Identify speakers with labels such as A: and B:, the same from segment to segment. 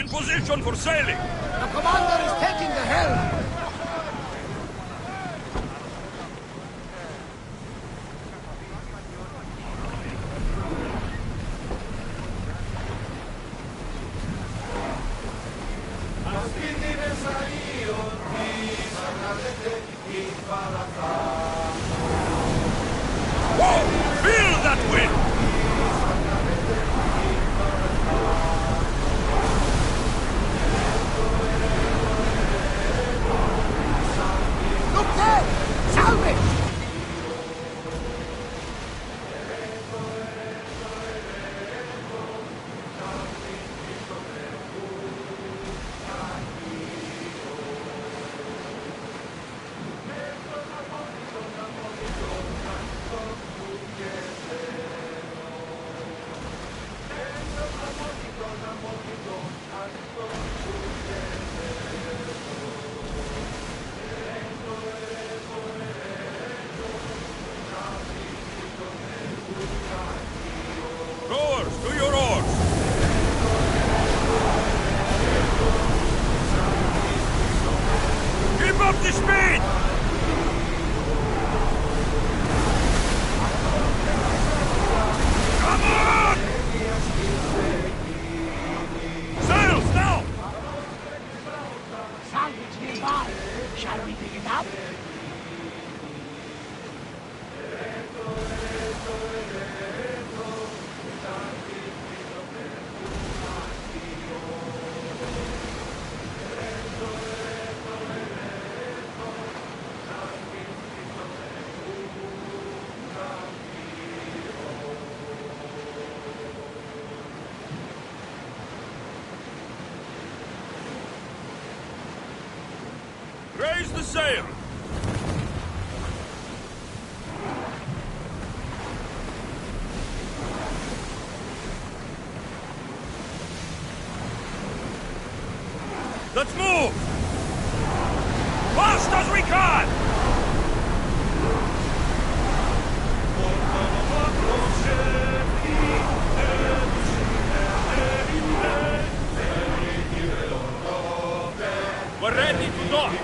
A: in position for sailing!
B: The commander is taking the helm!
A: Whoa! Feel that wind!
B: Look there! Salvage!
A: Rowers, to your oars! Keep up the speed! Come on! Sails now!
B: Salvage nearby! Shall we pick it up?
A: Raise the sail! Let's move! Fast as we can! We're ready to dock!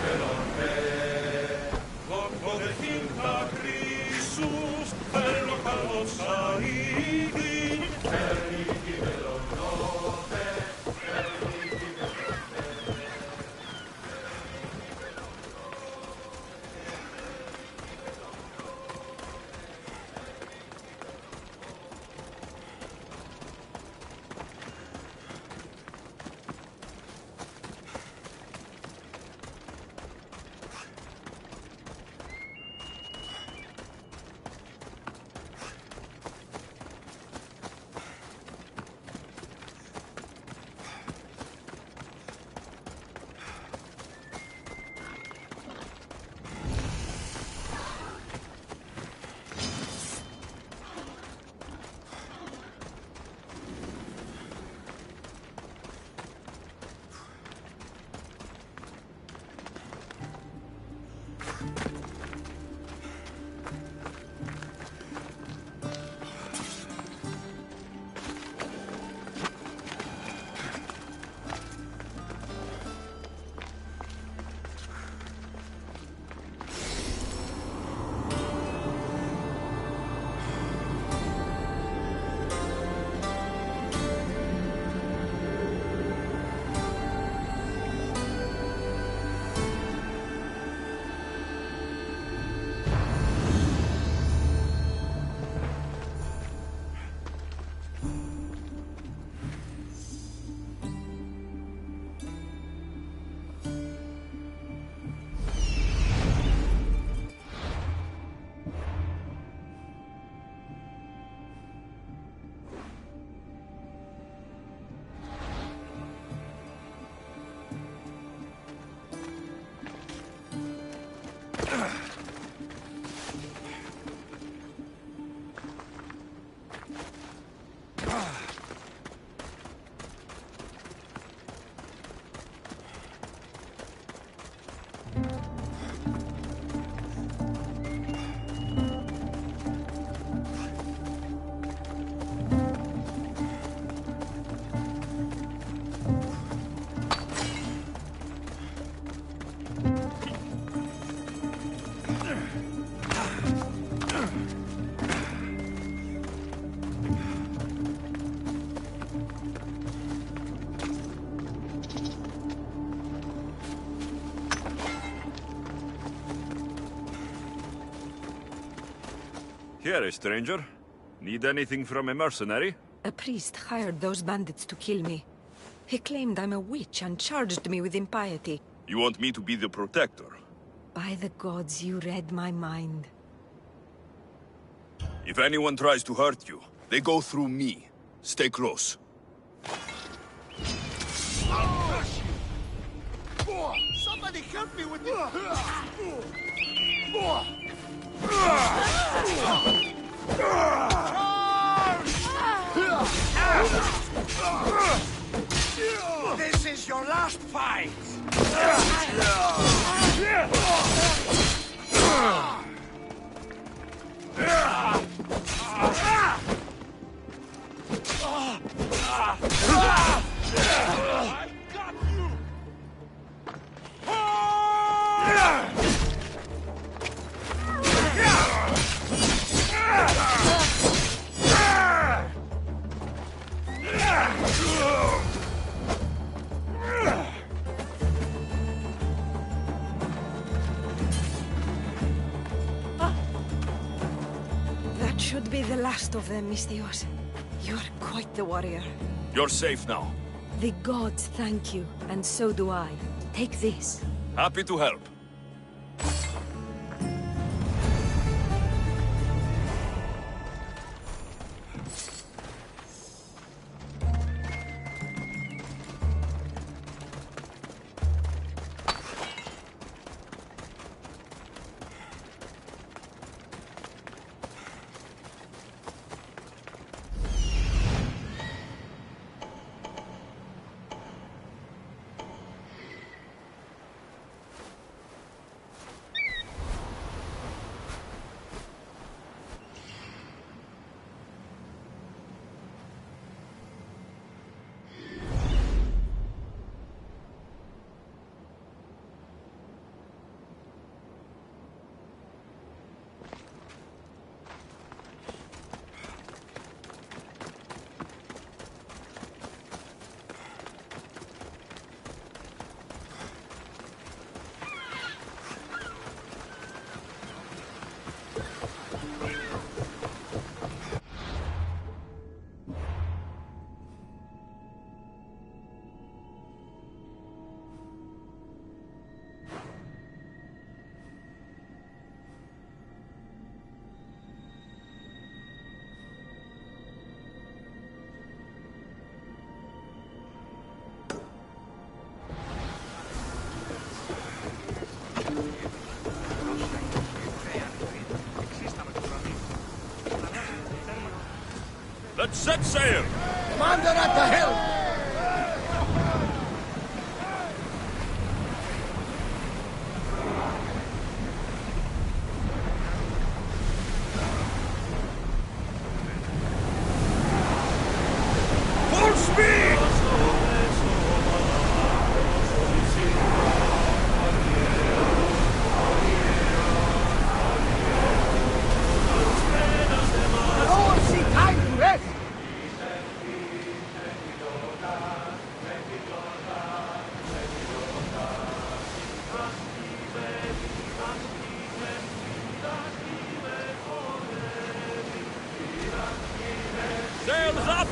A: Here, stranger. Need anything from a mercenary?
C: A priest hired those bandits to kill me. He claimed I'm a witch and charged me with impiety.
A: You want me to be the protector?
C: By the gods, you read my mind.
A: If anyone tries to hurt you, they go through me. Stay close.
B: I'll crush you! Somebody help me with this! This is your last fight! I got you!
C: That should be the last of them, Mistios. You're quite the warrior.
A: You're safe now.
C: The gods thank you, and so do I. Take this.
A: Happy to help. Let's set sail!
B: Commander at the helm!
A: Full speed!
B: No one see time to rest!
A: Sails up!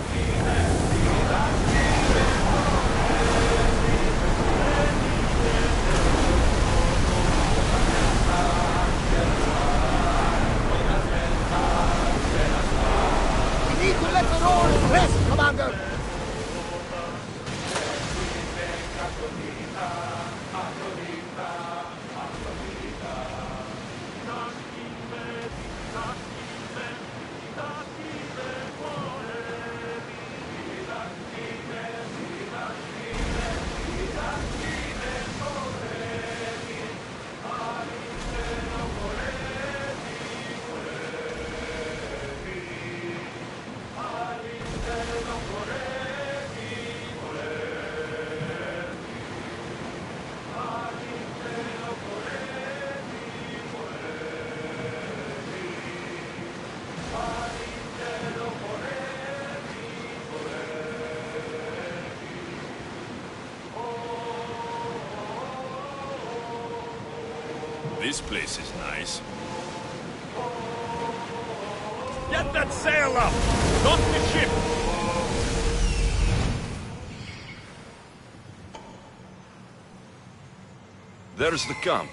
B: We need to let the oars rest, Commander!
A: This place is nice. Get that sail up! Stop the ship! There's the camp.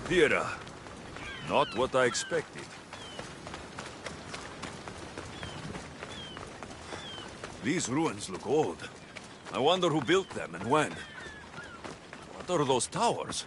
A: Theater. Not what I expected. These ruins look old. I wonder who built them and when. What are those towers?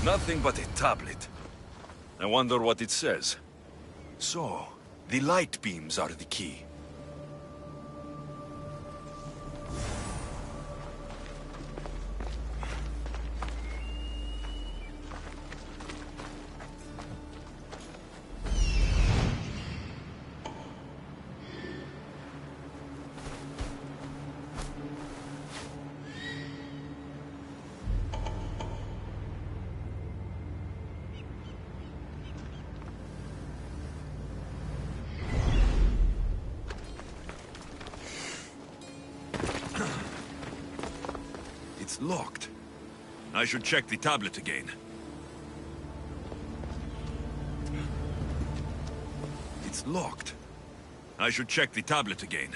A: Nothing but a tablet. I wonder what it says. So, the light beams are the key. It's locked. I should check the tablet again. It's locked. I should check the tablet again.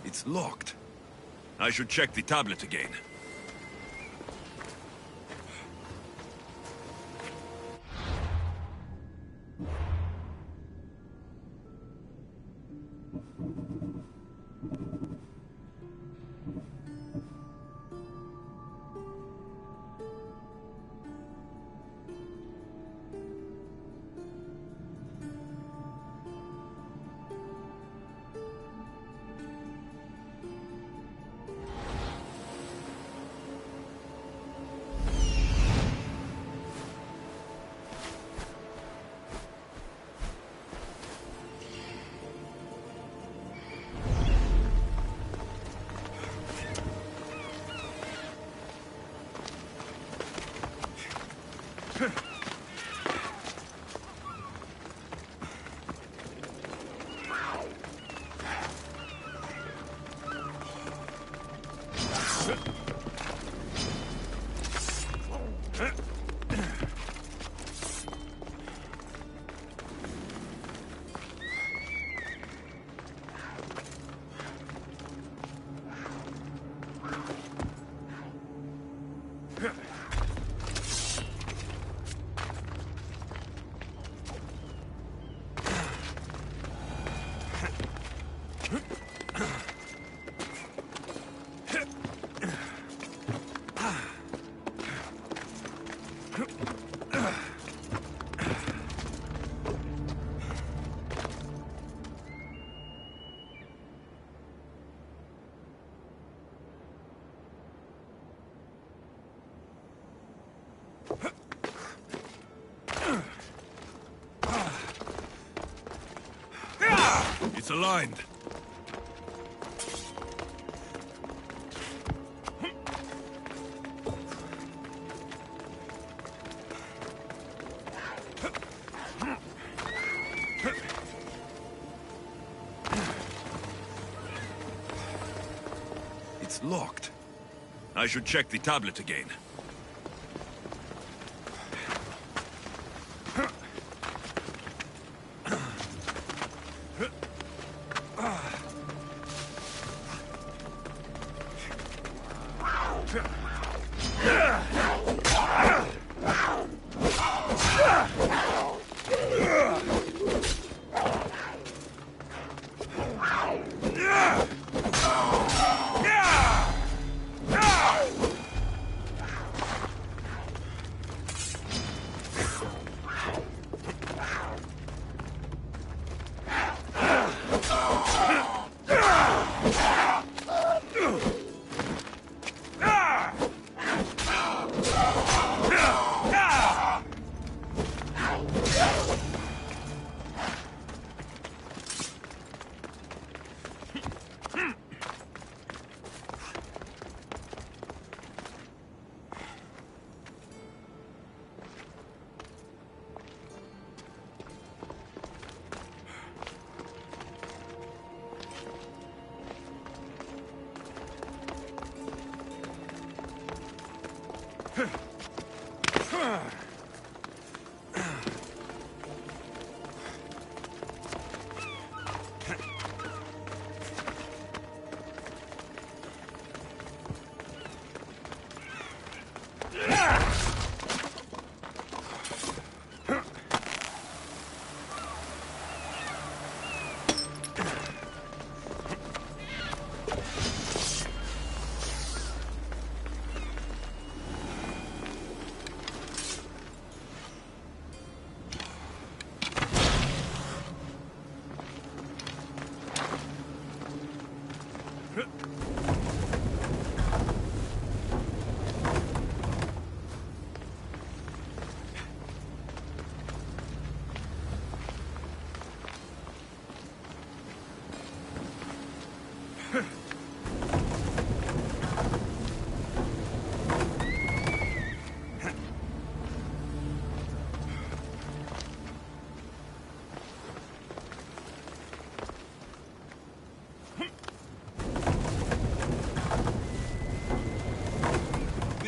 A: It's locked. I should check the tablet again. It's aligned. It's locked. I should check the tablet again.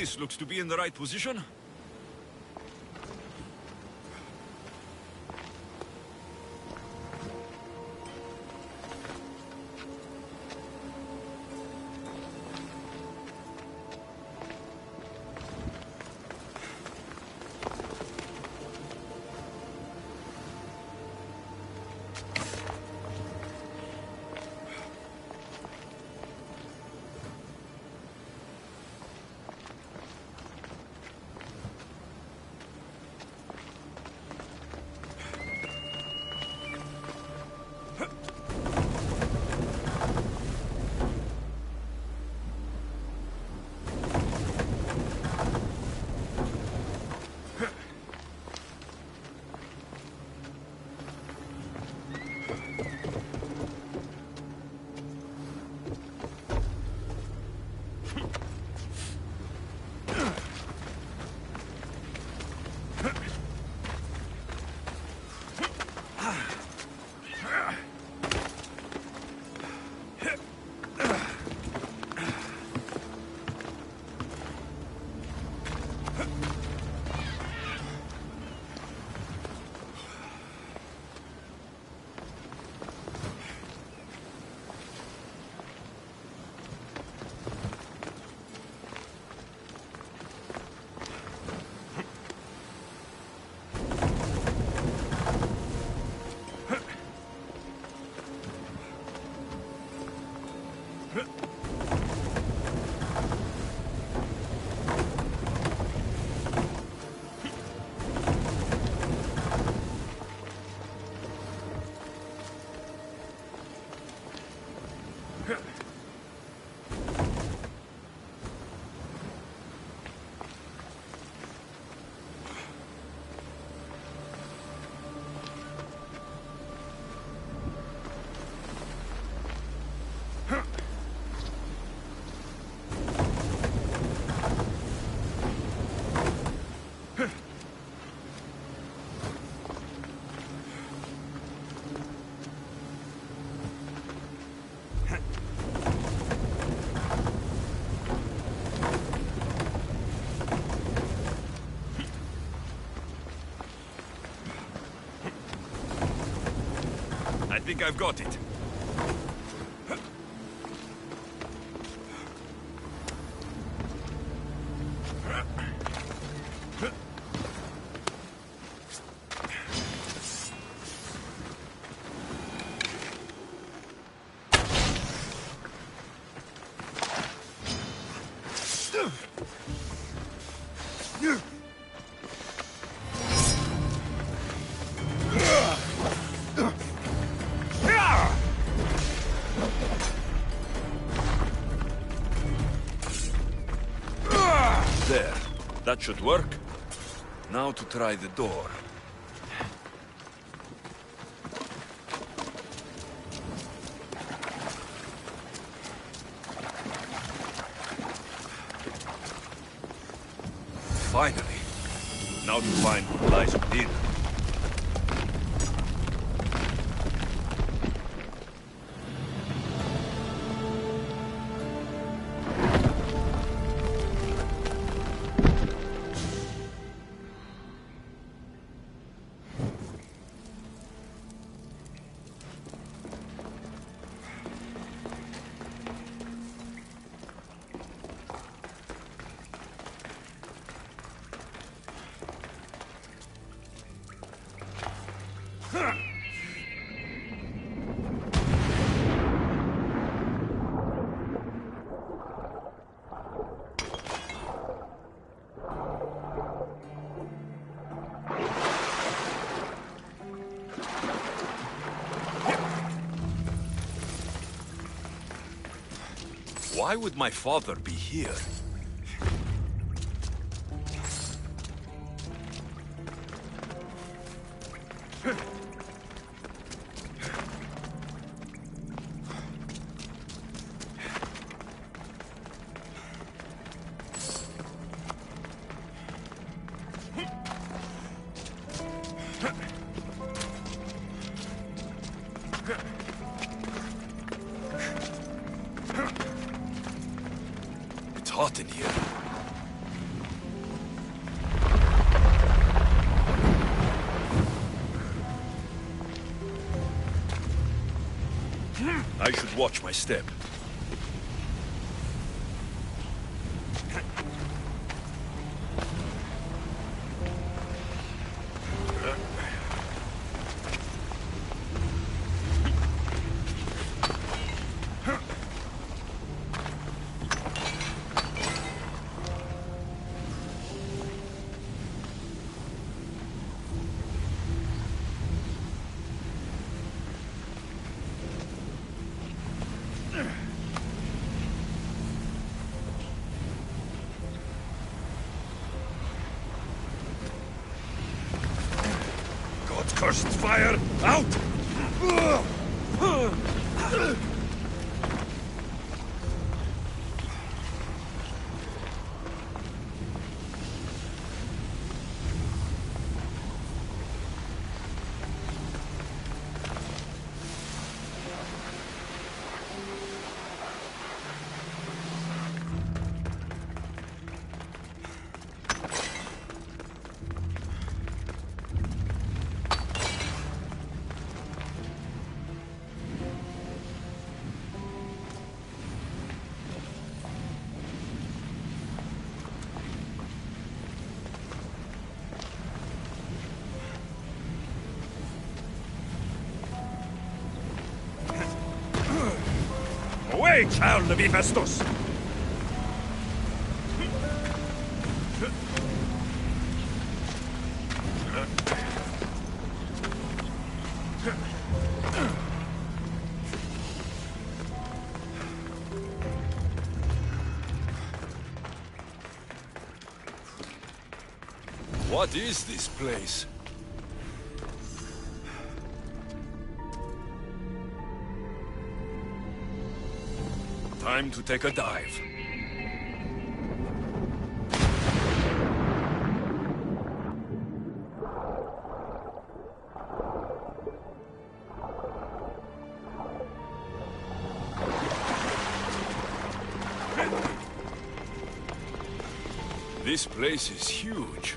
A: This looks to be in the right position. I think I've got it. There. That should work. Now to try the door. Finally. Now to find what lies within. Why would my father be here? It's hot in here. I should watch my step. Cursed fire! Out! Away, child of Hephaestus! What is this place? Time to take a dive. This place is huge.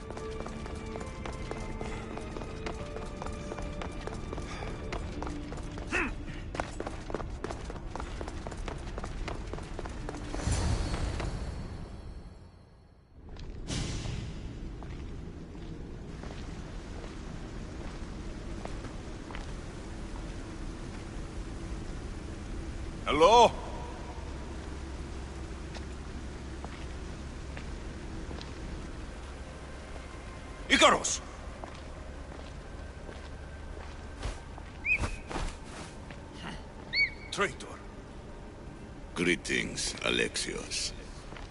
A: Hello? Icarus! Traitor.
D: Greetings, Alexios.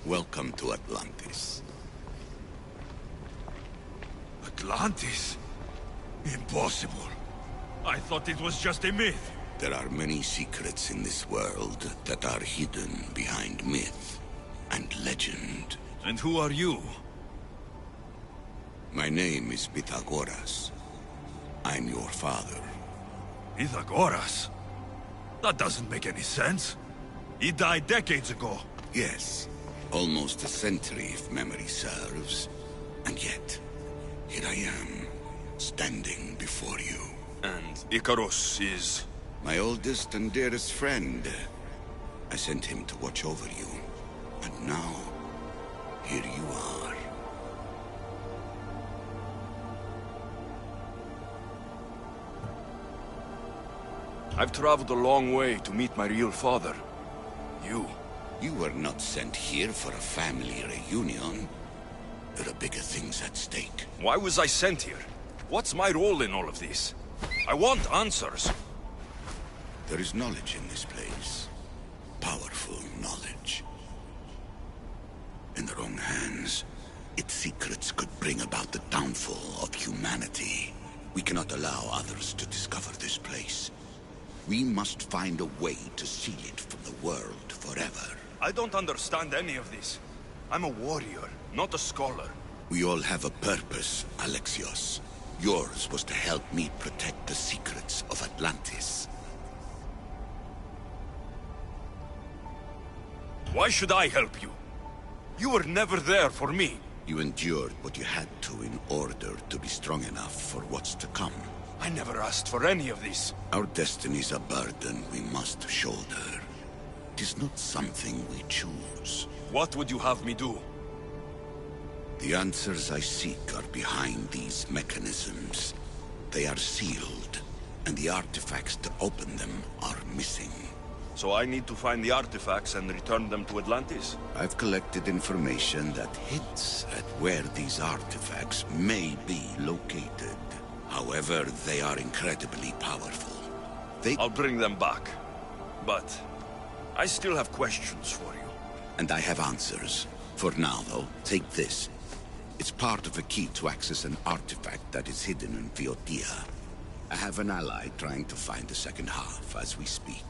D: Welcome to Atlantis.
A: Atlantis? Impossible. I thought it was just a myth.
D: There are many secrets in this world that are hidden behind myth and legend.
A: And who are you?
D: My name is Pythagoras. I'm your father.
A: Pythagoras? That doesn't make any sense. He died decades ago.
D: Yes, almost a century if memory serves. And yet, here I am, standing before you.
A: And Icarus is...
D: My oldest and dearest friend. I sent him to watch over you. And now, here you are.
A: I've traveled a long way to meet my real father.
D: You were not sent here for a family reunion. There are bigger things at stake.
A: Why was I sent here? What's my role in all of this? I want answers.
D: There is knowledge in this place. Powerful knowledge. In the wrong hands, its secrets could bring about the downfall of humanity. We cannot allow others to discover this place. We must find a way to seal it from the world forever.
A: I don't understand any of this. I'm a warrior, not a scholar.
D: We all have a purpose, Alexios. Yours was to help me protect the secrets of Atlantis.
A: Why should I help you? You were never there for me.
D: You endured what you had to in order to be strong enough for what's to come.
A: I never asked for any of this.
D: Our destiny's a burden we must shoulder. It is not something we choose.
A: What would you have me do?
D: The answers I seek are behind these mechanisms. They are sealed, and the artifacts to open them are missing.
A: So I need to find the artifacts and return them to Atlantis?
D: I've collected information that hints at where these artifacts may be located. However, they are incredibly powerful.
A: I'll bring them back. But I still have questions for you.
D: And I have answers. For now, though, take this. It's part of a key to access an artifact that is hidden in Viotia. I have an ally trying to find the second half as we speak.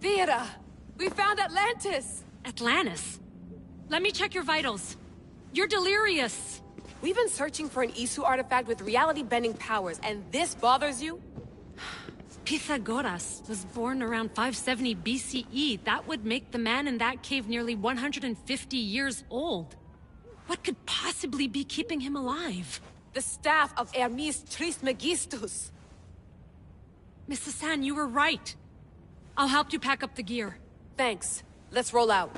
E: Vera! We found Atlantis!
F: Atlantis? Let me check your vitals.
E: You're delirious!
F: We've been searching for an Isu artifact with reality-bending powers, and this bothers you?
E: Pythagoras was born around 570 BCE. That would make the man in that cave nearly 150 years old. What could possibly be keeping him alive?
F: The staff of Hermes Trismegistus.
E: Miss Hassan, you were right. I'll help you pack up the gear.
F: Thanks. Let's roll out.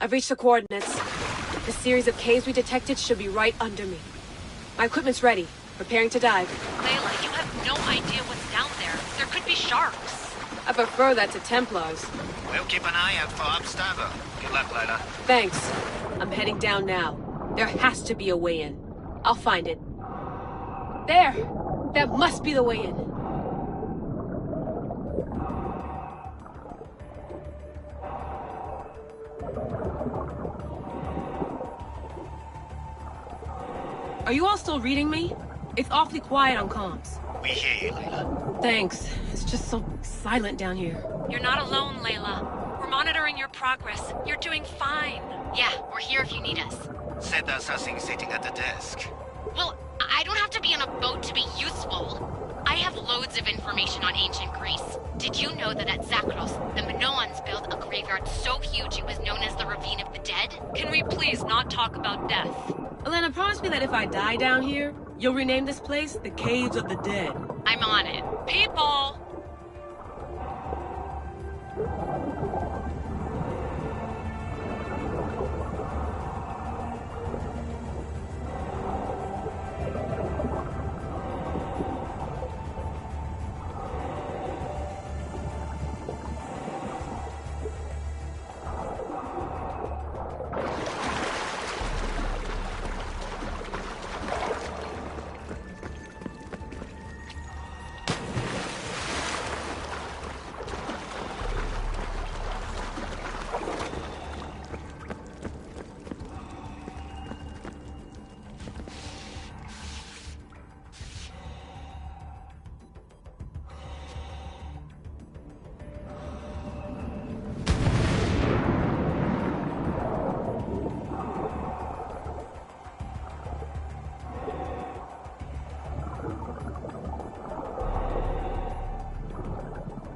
F: I've reached the coordinates. The series of caves we detected should be right under me. My equipment's ready. Preparing to dive.
E: Layla, you have no idea what's down there. There could be sharks.
F: I prefer that to Templars.
G: We'll keep an eye out for Abstergo. Good luck, Layla.
F: Thanks. I'm heading down now. There has to be a way in. I'll find it. There! That must be the way in. Are you all still reading me? It's awfully quiet on comms.
G: We hear you, Layla.
F: Thanks. It's just so silent down here.
E: You're not alone, Layla. We're monitoring your progress. You're doing fine.
H: Yeah, we're here if you need us.
G: Said the assassin sitting at the desk.
H: Well, I don't have to be on a boat to be useful. I have loads of information on ancient Greece. Did you know that at Zakros, the Minoans built a graveyard so huge it was known as the Ravine of the Dead?
E: Can we please not talk about death?
F: Elena, promise me that if I die down here, you'll rename this place the Caves of the Dead.
H: I'm on it.
E: People!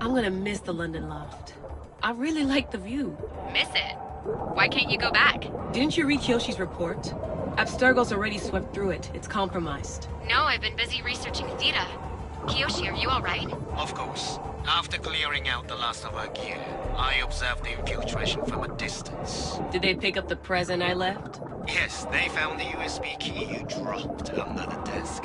F: I'm gonna miss the London loft. I really like the view.
H: Miss it? Why can't you go back?
F: Didn't you read Kyoshi's report? Abstergo's already swept through it. It's compromised.
H: No, I've been busy researching Theta. Kiyoshi, are you alright?
G: Of course. After clearing out the last of our gear, I observed the infiltration from a distance.
F: Did they pick up the present I left?
G: Yes, they found the USB key you dropped under the desk.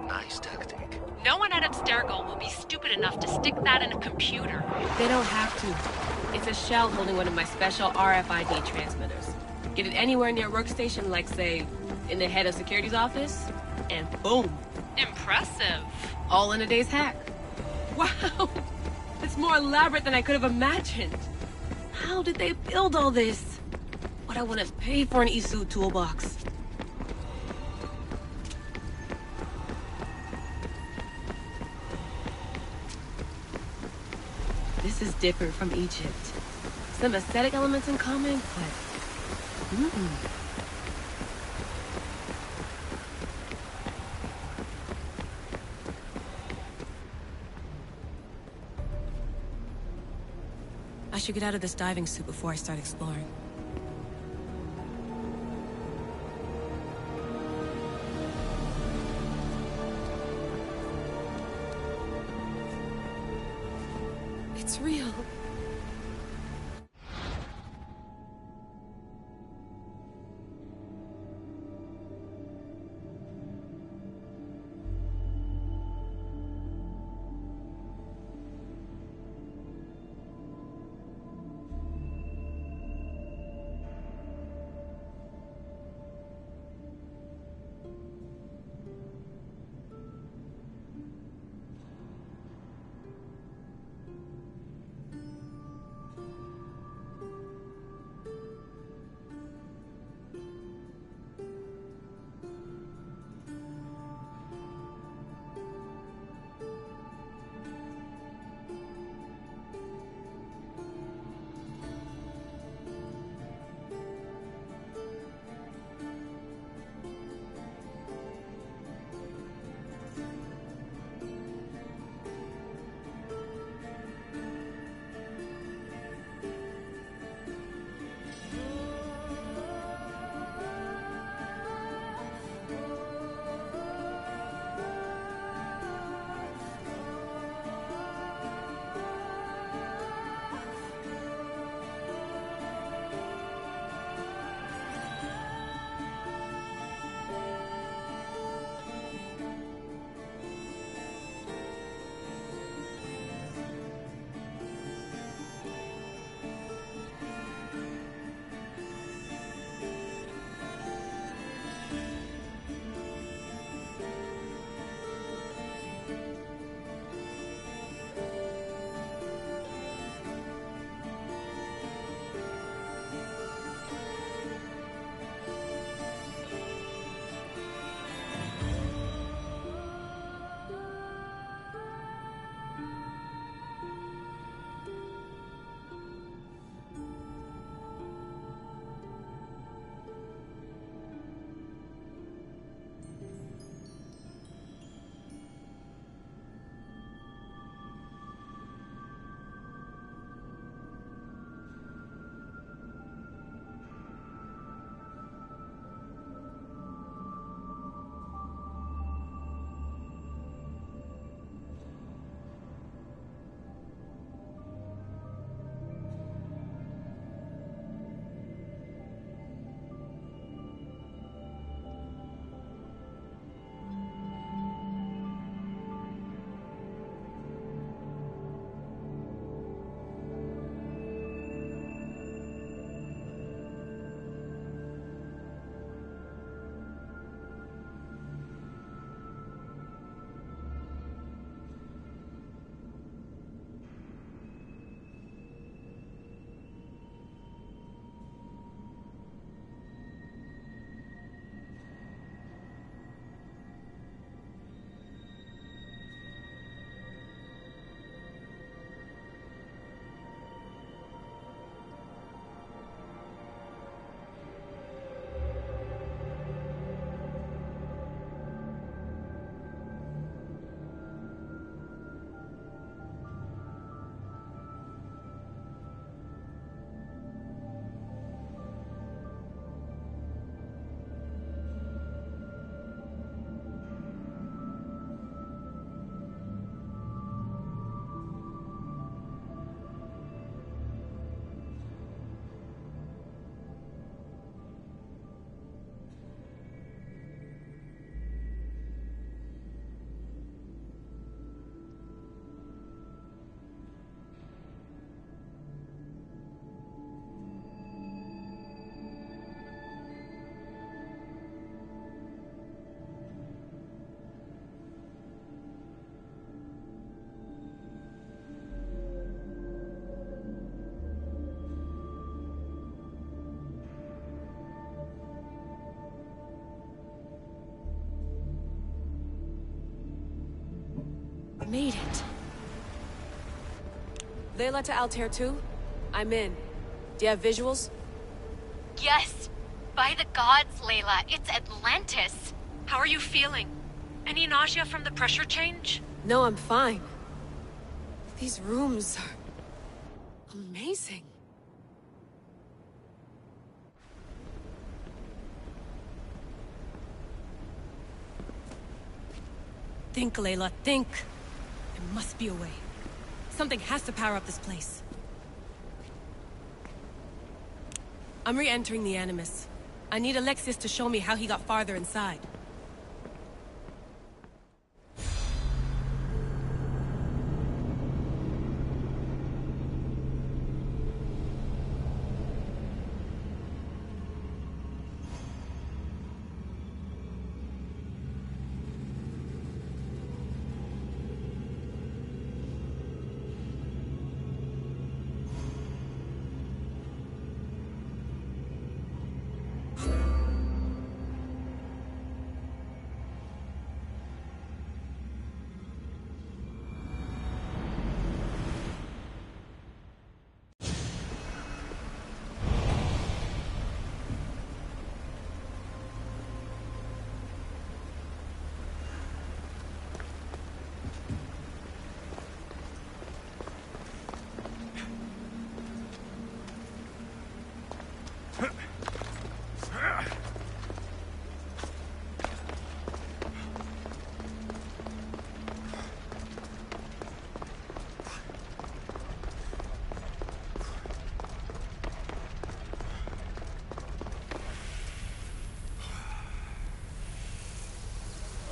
G: Nice tactic.
E: No one at Abstergo will be stupid enough to stick that in a computer.
F: They don't have to. It's a shell holding one of my special RFID transmitters. Get it anywhere near a workstation, like, say, in the head of security's office, and boom.
E: Impressive.
F: All in a day's hack. Wow! It's more elaborate than I could have imagined. How did they build all this? What I want to pay for an Isu toolbox. This is different from Egypt. Some aesthetic elements in common, but... I should get out of this diving suit before I start exploring. It's real. Made it. Layla to Altair 2? I'm in. Do you have visuals?
H: Yes! By the gods, Layla, it's Atlantis!
E: How are you feeling? Any nausea from the pressure change?
F: No, I'm fine. These rooms are Amazing. Think, Layla, think. There must be a way. Something has to power up this place. I'm re-entering the Animus. I need Alexis to show me how he got farther inside.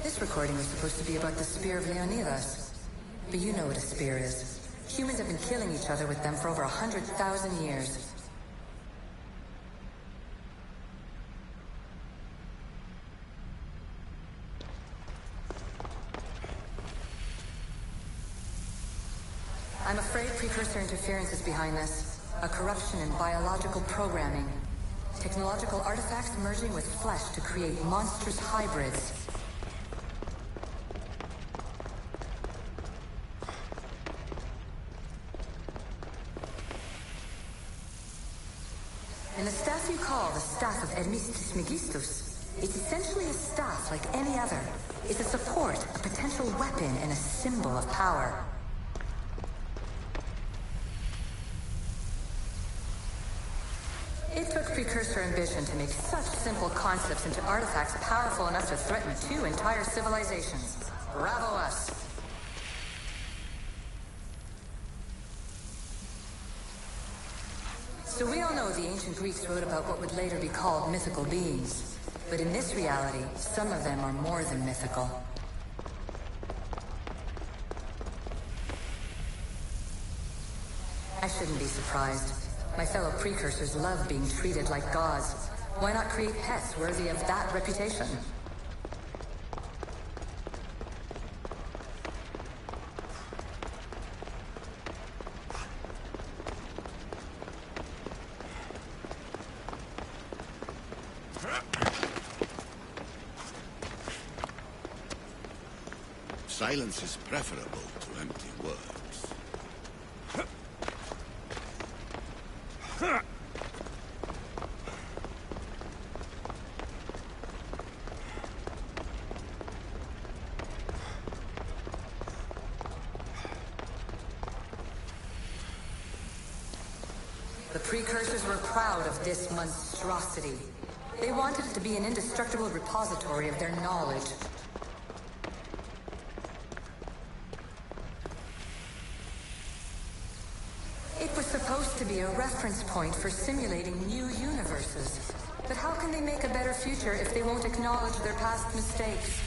I: This recording was supposed to be about the Spear of Leonidas. But you know what a spear is. Humans have been killing each other with them for over 100,000 years. I'm afraid precursor interference is behind this. A corruption in biological programming. Technological artifacts merging with flesh to create monstrous hybrids. And the staff you call the Staff of Hermistus Megistus, it's essentially a staff like any other. It's a support, a potential weapon, and a symbol of power. It took precursor ambition to make such simple concepts into artifacts powerful enough to threaten 2 entire civilizations. Bravo us! So we all know the ancient Greeks wrote about what would later be called mythical beings. But in this reality, some of them are more than mythical. I shouldn't be surprised. My fellow precursors love being treated like gods. Why not create pets worthy of that reputation?
D: Silence is preferable to empty words.
I: The precursors were proud of this monstrosity. They wanted it to be an indestructible repository of their knowledge. It was supposed to be a reference point for simulating new universes. But how can they make a better future if they won't acknowledge their past mistakes?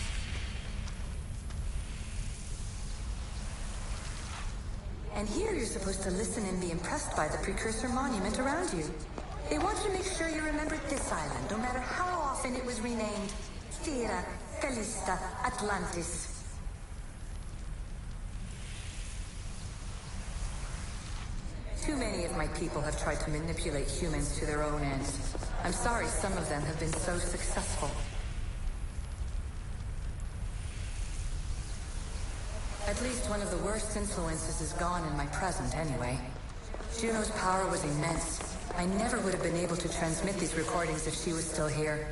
I: And here you're supposed to listen and be impressed by the precursor monument around you. They want you to make sure you remember this island, no matter how often it was renamed. Thera, Callista, Atlantis. Too many of my people have tried to manipulate humans to their own ends. I'm sorry some of them have been so successful. At least one of the worst influences is gone in my present, anyway. Juno's power was immense. I never would have been able to transmit these recordings if she was still here.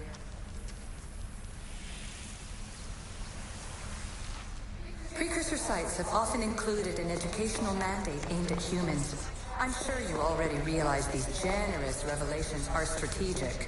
I: Precursor sites have often included an educational mandate aimed at humans. I'm sure you already realize these generous revelations are strategic.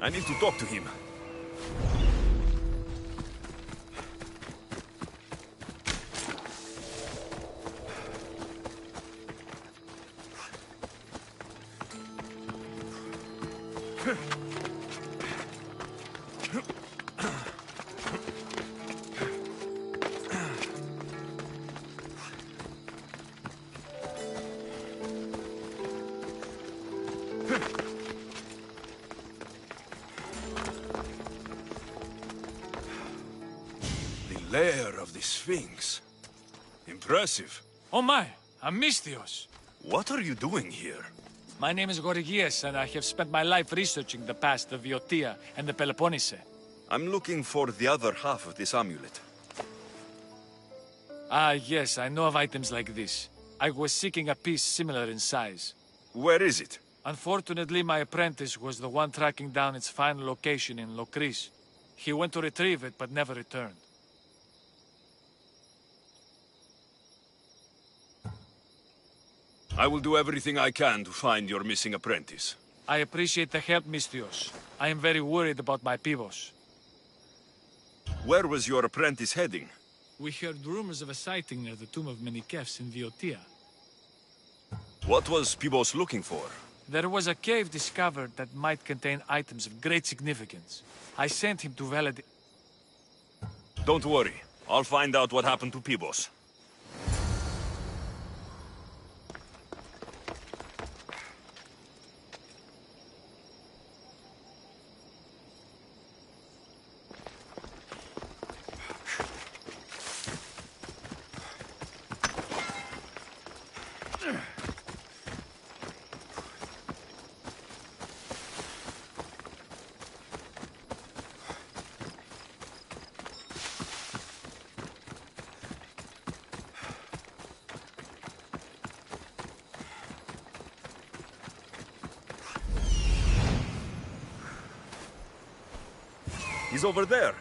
A: I need to talk to him. Lair of the Sphinx. Impressive.
J: Oh my, Amistios.
A: What are you doing here?
J: My name is Gorgias, and I have spent my life researching the past of Viotia and the Peloponnese.
A: I'm looking for the other half of this amulet.
J: Ah, yes, I know of items like this. I was seeking a piece similar in size.
A: Where is it?
J: Unfortunately, my apprentice was the one tracking down its final location in Locris. He went to retrieve it, but never returned.
A: I will do everything I can to find your missing apprentice.
J: I appreciate the help, Mistios. I am very worried about my pibos.
A: Where was your apprentice heading?
J: We heard rumors of a sighting near the tomb of Menikefs in Viotia.
A: What was Pibos looking for?
J: There was a cave discovered that might contain items of great significance. I sent him to validate...
A: Don't worry. I'll find out what happened to Pibos. He's over there.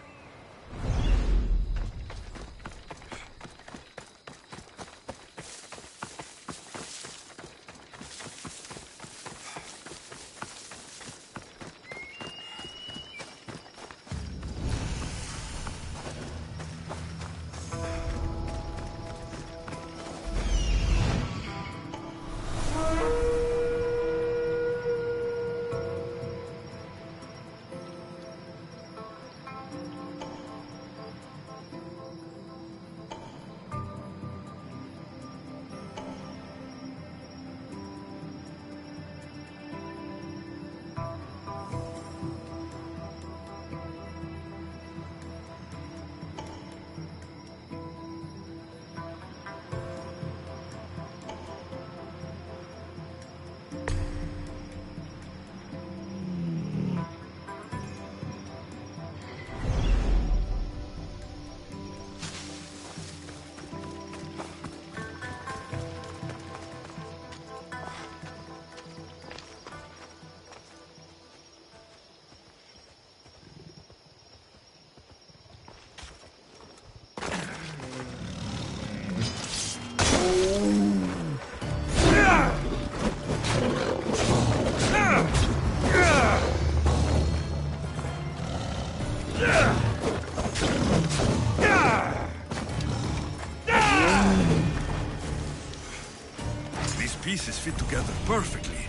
A: These pieces fit together perfectly.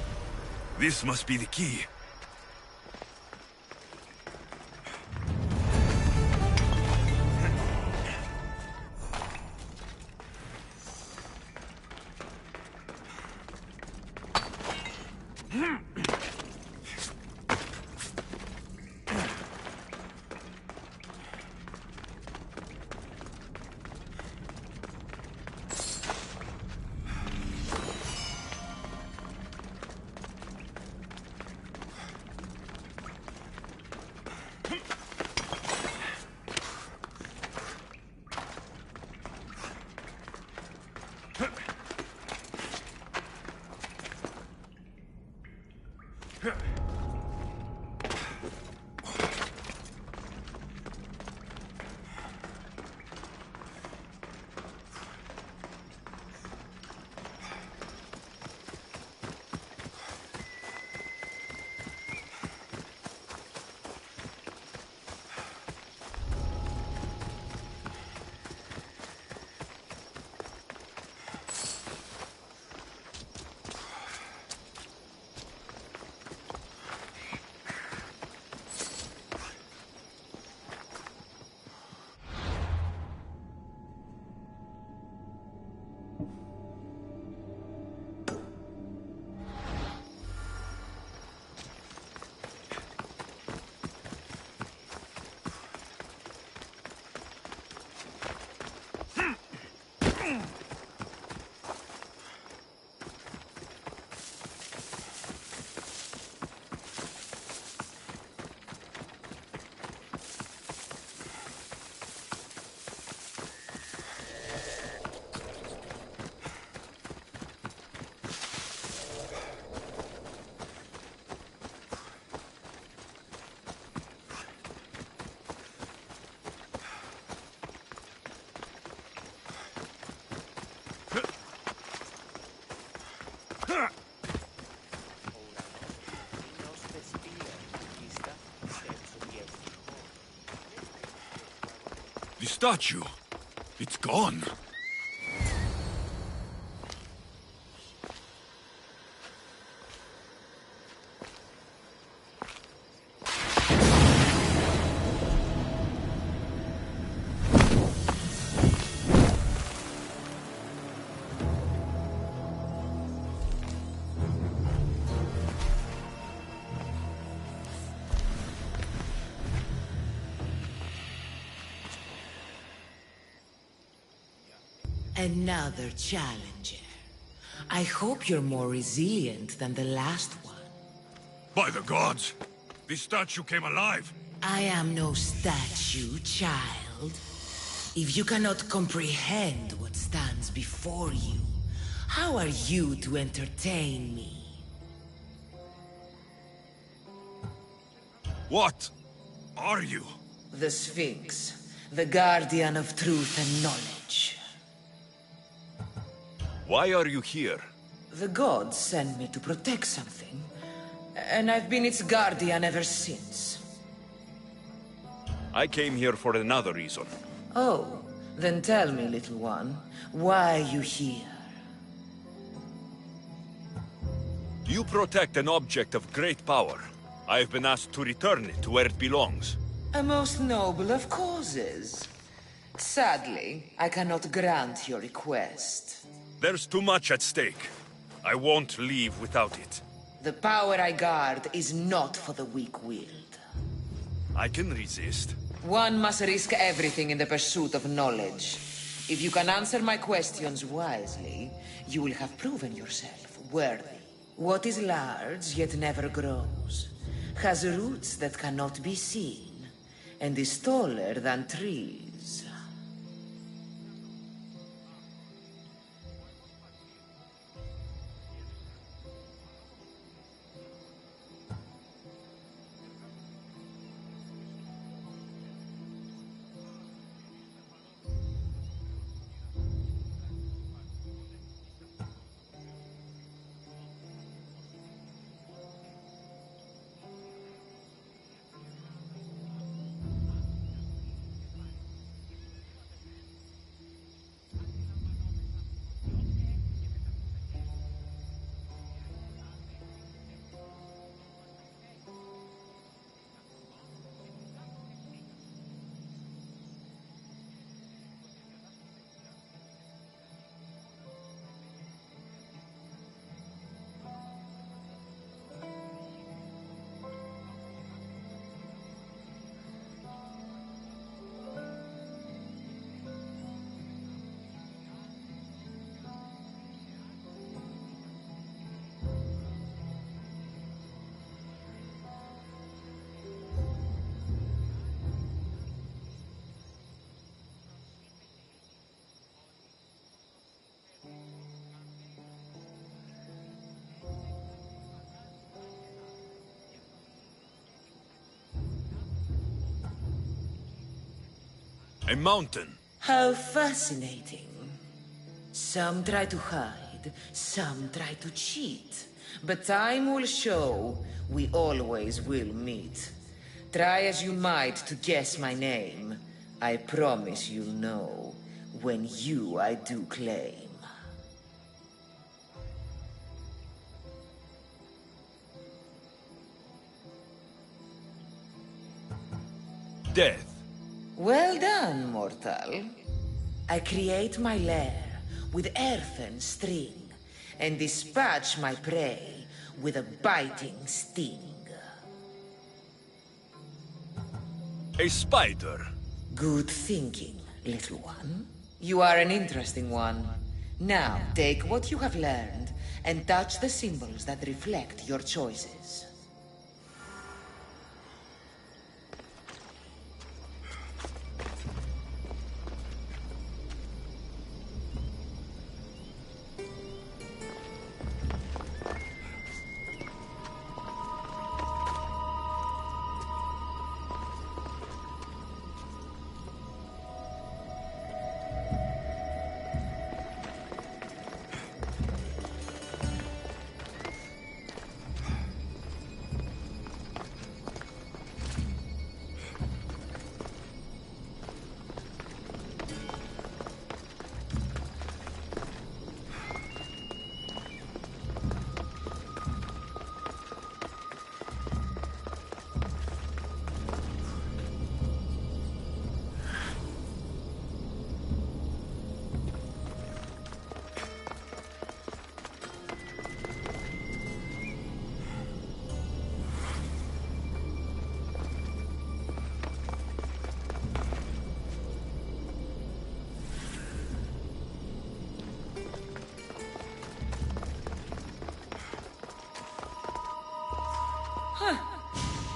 A: This must be the key. The statue! It's gone!
K: Another challenger. I hope you're more resilient than the last one.
A: By the gods! This statue came alive!
K: I am no statue, child. If you cannot comprehend what stands before you, how are you to entertain me?
A: What are you?
K: The Sphinx, the guardian of truth and knowledge.
A: Why are you here?
K: The gods sent me to protect something, and I've been its guardian ever since.
A: I came here for another reason.
K: Oh, then tell me, little one, why are you here?
A: You protect an object of great power. I've been asked to return it to where it belongs.
K: A most noble of causes. Sadly, I cannot grant your request.
A: There's too much at stake. I won't leave without it.
K: The power I guard is not for the weak-willed.
A: I can resist.
K: One must risk everything in the pursuit of knowledge. If you can answer my questions wisely, you will have proven yourself worthy. What is large yet never grows, has roots that cannot be seen, and is taller than trees.
A: A mountain.
K: How fascinating. Some try to hide, some try to cheat. But time will show we always will meet. Try as you might to guess my name. I promise you'll know when I do claim.
A: Death.
K: Well done, mortal. I create my lair with earthen string, and dispatch my prey with a biting sting.
A: A spider.
K: Good thinking, little one. You are an interesting one. Now, take what you have learned and touch the symbols that reflect your choices.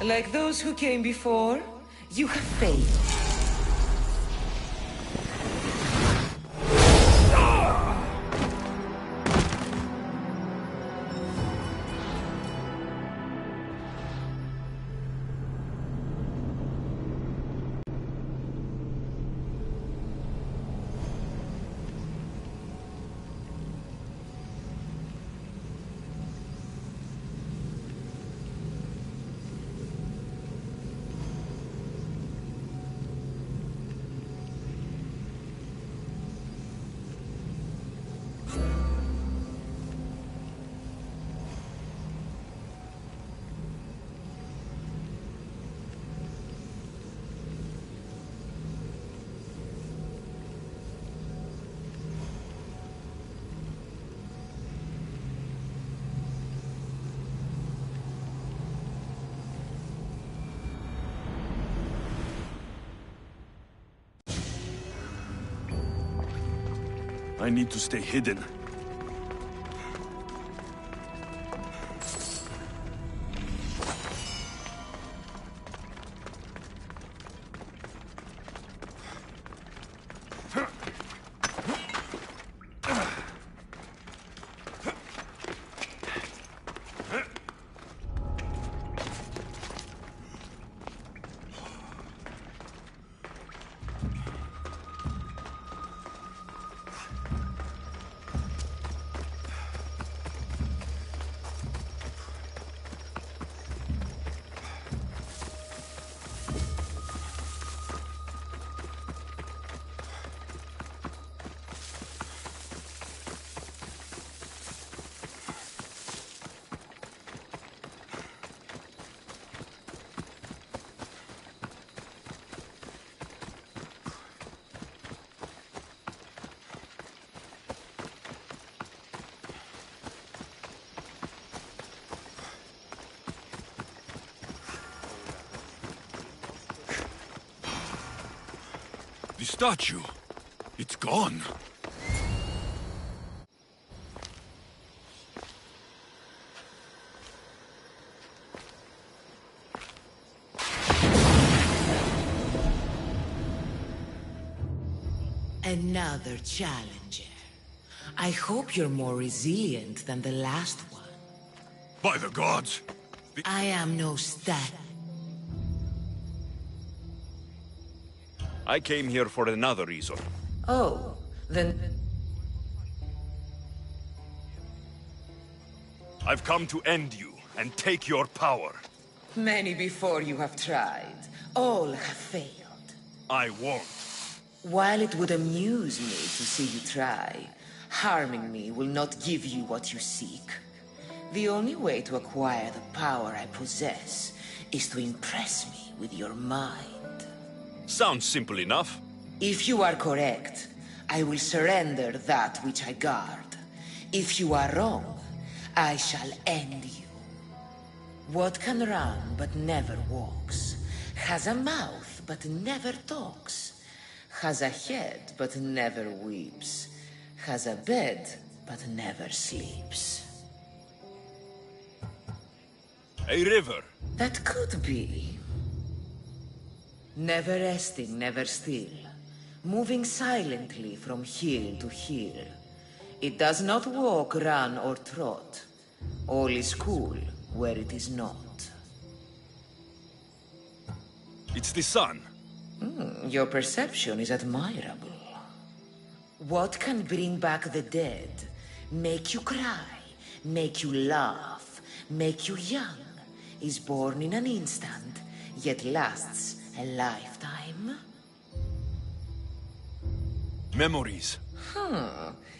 K: Like those who came before, you have failed.
A: I need to stay hidden. The statue. It's gone.
K: Another challenger. I hope you're more resilient than the last one.
A: By the gods!
K: I am no stat.
A: I came here for another reason.
K: Oh, then...
A: I've come to end you and take your power.
K: Many before you have tried. All have failed.
A: I won't.
K: While it would amuse me to see you try, harming me will not give you what you seek. The only way to acquire the power I possess is to impress me with your mind.
A: Sounds simple enough.
K: If you are correct, I will surrender that which I guard. If you are wrong, I shall end you. What can run but never walks? Has a mouth but never talks? Has a head but never weeps? Has a bed but never sleeps?
A: A river.
K: That could be. Never resting, never still. Moving silently from hill to hill. It does not walk, run, or trot. All is cool where it is not.
A: It's the sun.
K: Your perception is admirable. What can bring back the dead, make you cry, make you laugh, make you young, is born in an instant, yet lasts a lifetime?
A: Memories.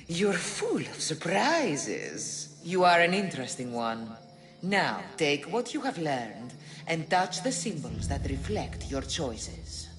K: You're full of surprises. You are an interesting one. Now, take what you have learned and touch the symbols that reflect your choices.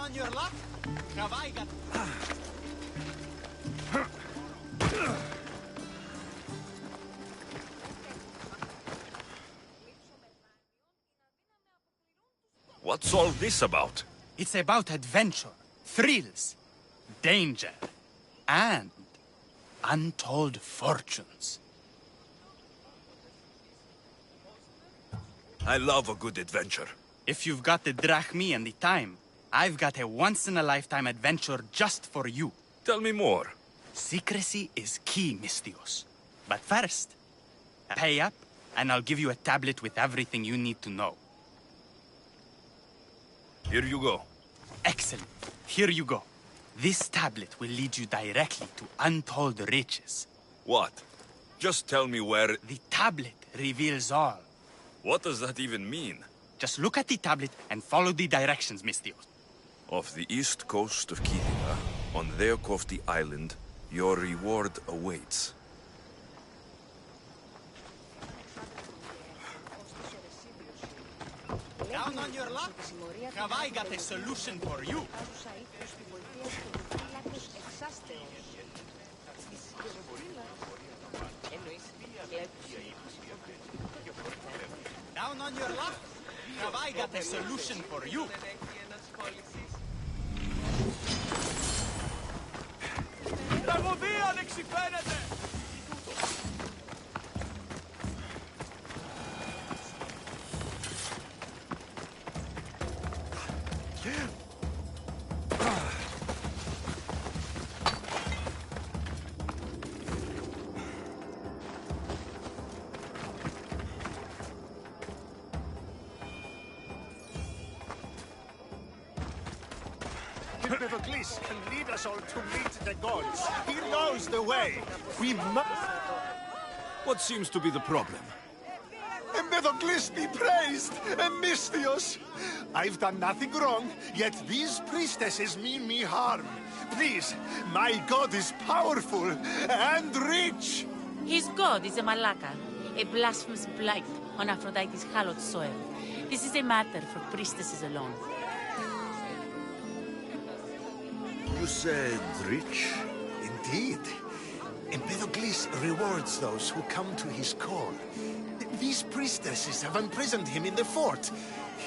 B: on your luck? Have I got...
A: What's all this about?
B: It's about adventure, thrills, danger, and untold fortunes.
A: I love a good adventure.
B: If you've got the drachmi and the time, I've got a once-in-a-lifetime adventure just for you.
A: Tell me more.
B: Secrecy is key, Misthios. But first, pay up, and I'll give you a tablet with everything you need to know.
A: Here you go.
B: Excellent. Here you go. This tablet will lead you directly to untold riches.
A: What? Just tell me where...
B: The tablet reveals all.
A: What does that even mean?
B: Just look at the tablet and follow the directions, Misthios.
A: Off the east coast of Kithia, on Theokofti Island, your reward awaits.
B: Down on your luck? Have I got a solution for you? Down on your luck? Have I got a solution for you?
J: Τραγωδία ανεξιφαίνεται!
L: Empedocles can lead us all to meet the gods. He knows the way. We must...
A: What seems to be the problem?
L: Empedocles be praised, Misthios. I've done nothing wrong, yet these priestesses mean me harm. Please, my god is powerful and rich.
M: His god is a malaka, a blasphemous blight on Aphrodite's hallowed soil. This is a matter for priestesses alone.
L: You said rich? Indeed. Empedocles rewards those who come to his call. These priestesses have imprisoned him in the fort.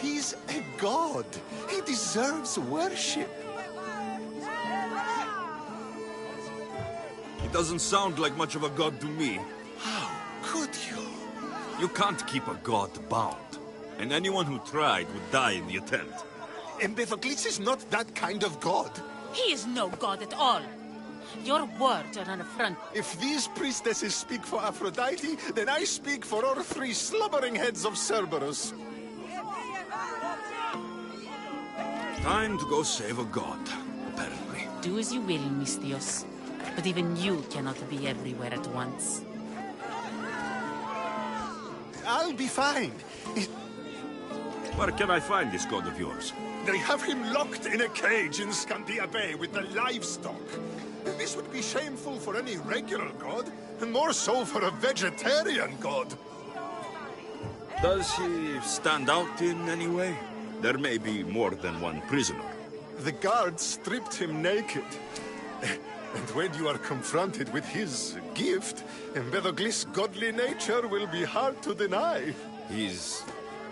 L: He's a god. He deserves worship.
A: He doesn't sound like much of a god to me.
L: How could you?
A: You can't keep a god bound. And anyone who tried would die in the attempt.
L: Empedocles is not that kind of god.
M: He is no god at all. Your words are an affront.
L: If these priestesses speak for Aphrodite, then I speak for all three slubbering heads of Cerberus.
A: Time to go save a god, apparently.
M: Do as you will, Misthios. But even you cannot be everywhere at once.
L: I'll be fine.
A: Where can I find this god of yours?
L: They have him locked in a cage in Scandia Bay with the livestock. This would be shameful for any regular god, and more so for a vegetarian god.
A: Does he stand out in any way? There may be more than one prisoner.
L: The guards stripped him naked. And when you are confronted with his gift, Empedocles' godly nature will be hard to deny.
A: His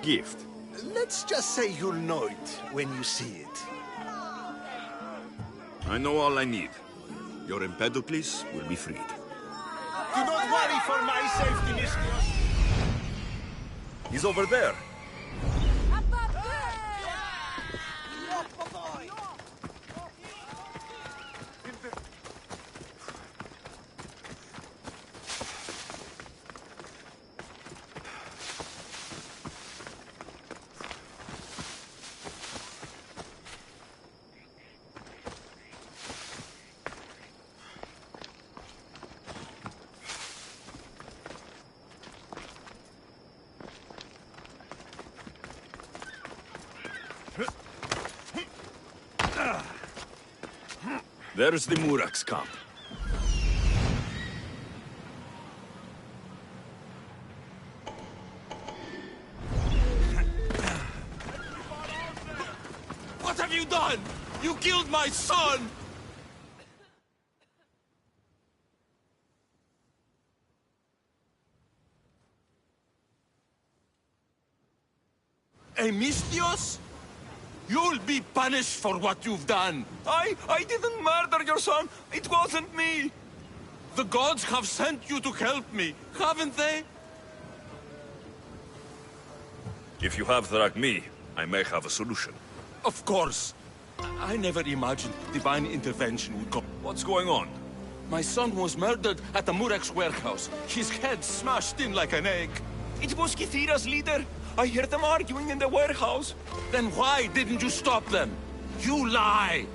A: gift?
L: Let's just say you'll know it when you see it.
A: I know all I need. Your Empedocles will be freed.
L: Do not worry for my safety, Misthios.
A: He's over there. There's the Murak's camp.
J: What have you done?
N: You killed my son! Misthios? You'll be punished for what you've done.
A: I didn't murder your son. It wasn't me.
N: The gods have sent you to help me, haven't they?
A: If you have Dragmi, I may have a solution.
N: Of course. I never imagined divine intervention would come.
A: What's going on?
N: My son was murdered at the Murex warehouse. His head smashed in like an egg.
A: It was Kithira's leader. I heard them arguing in the warehouse.
N: Then why didn't you stop them? You lie!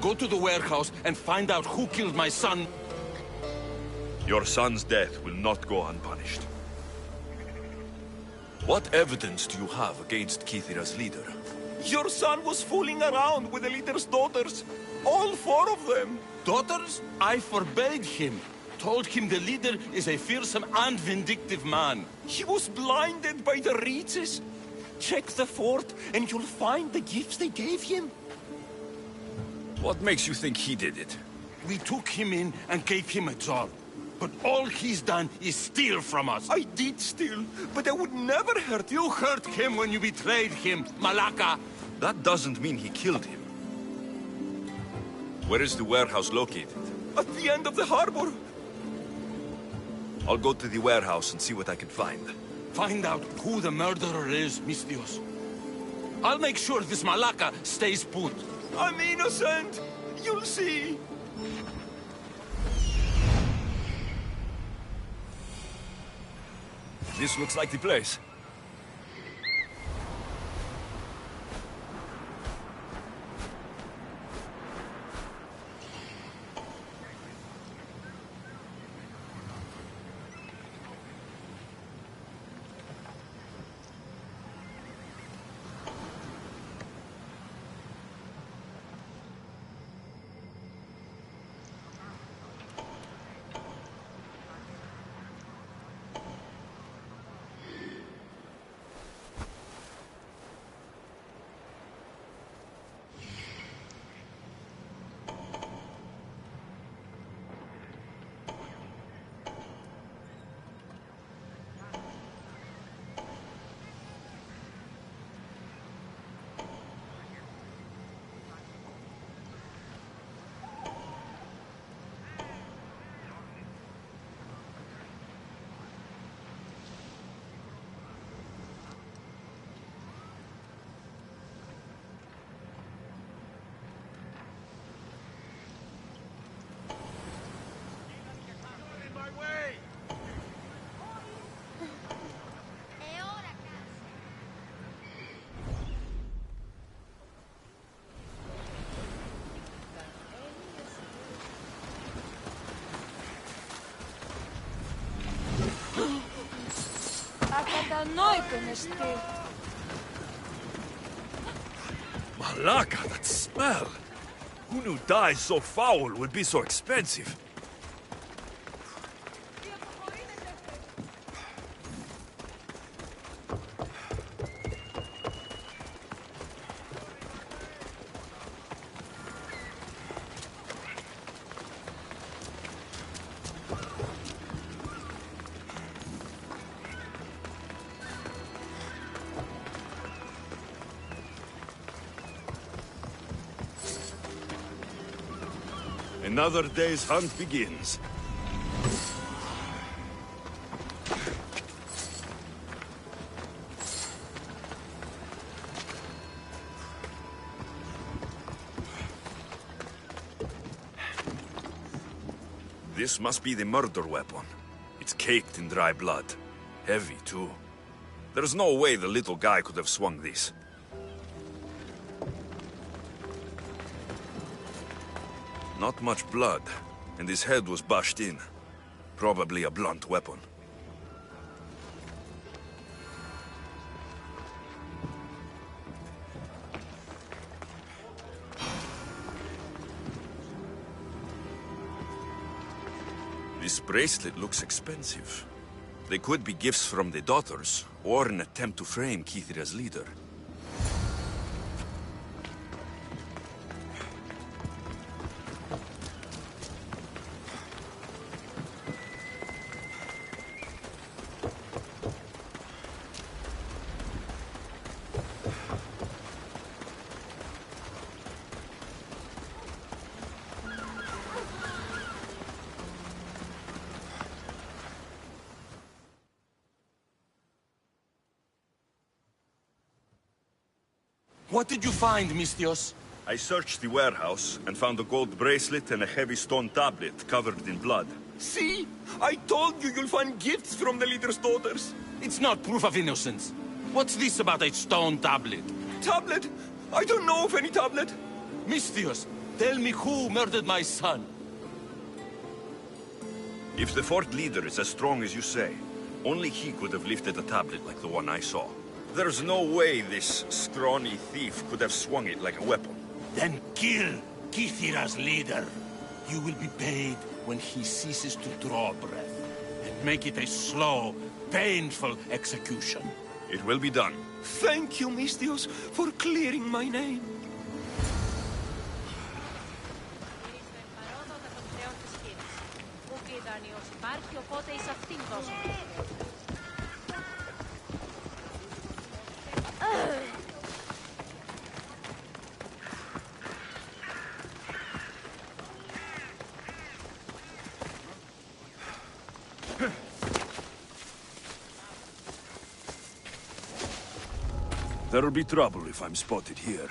N: Go to the warehouse and find out who killed my son.
A: Your son's death will not go unpunished. What evidence do you have against Kithira's leader?
N: Your son was fooling around with the leader's daughters. All 4 of them. Daughters? I forbade him. Told him the leader is a fearsome and vindictive man.
A: He was blinded by the reaches. Check the fort and you'll find the gifts they gave him. What makes you think he did it?
N: We took him in and gave him a job. But all he's done is steal from us.
A: I did steal, but I would never hurt you.
N: You hurt him when you betrayed him, Malaka.
A: That doesn't mean he killed him. Where is the warehouse located? At the end of the harbor. I'll go to the warehouse and see what I can find.
N: Find out who the murderer is, Misthios. I'll make sure this Malaka stays put.
A: I'm innocent. You'll see. This looks like the place. Malaka, that smell! Who knew dye so foul would be so expensive? Another day's hunt begins. This must be the murder weapon. It's caked in dry blood. Heavy, too. There's no way the little guy could have swung this. Not much blood, and his head was bashed in. Probably a blunt weapon. This bracelet looks expensive. They could be gifts from the daughters, or an attempt to frame Kithira's leader.
N: What did you find, Mistios?
A: I searched the warehouse and found a gold bracelet and a heavy stone tablet covered in blood.
N: See? I told you you'll find gifts from the leader's daughters. It's not proof of innocence. What's this about a stone tablet?
A: Tablet? I don't know of any tablet.
N: Mistios, tell me who murdered my son.
A: If the fort leader is as strong as you say, only he could have lifted a tablet like the one I saw. There's no way this scrawny thief could have swung it like a weapon.
N: Then kill Kithira's leader. You will be paid when he ceases to draw breath. And make it a slow, painful execution.
A: It will be done.
N: Thank you, Mistios, for clearing my name.
A: There'll be trouble if I'm spotted here.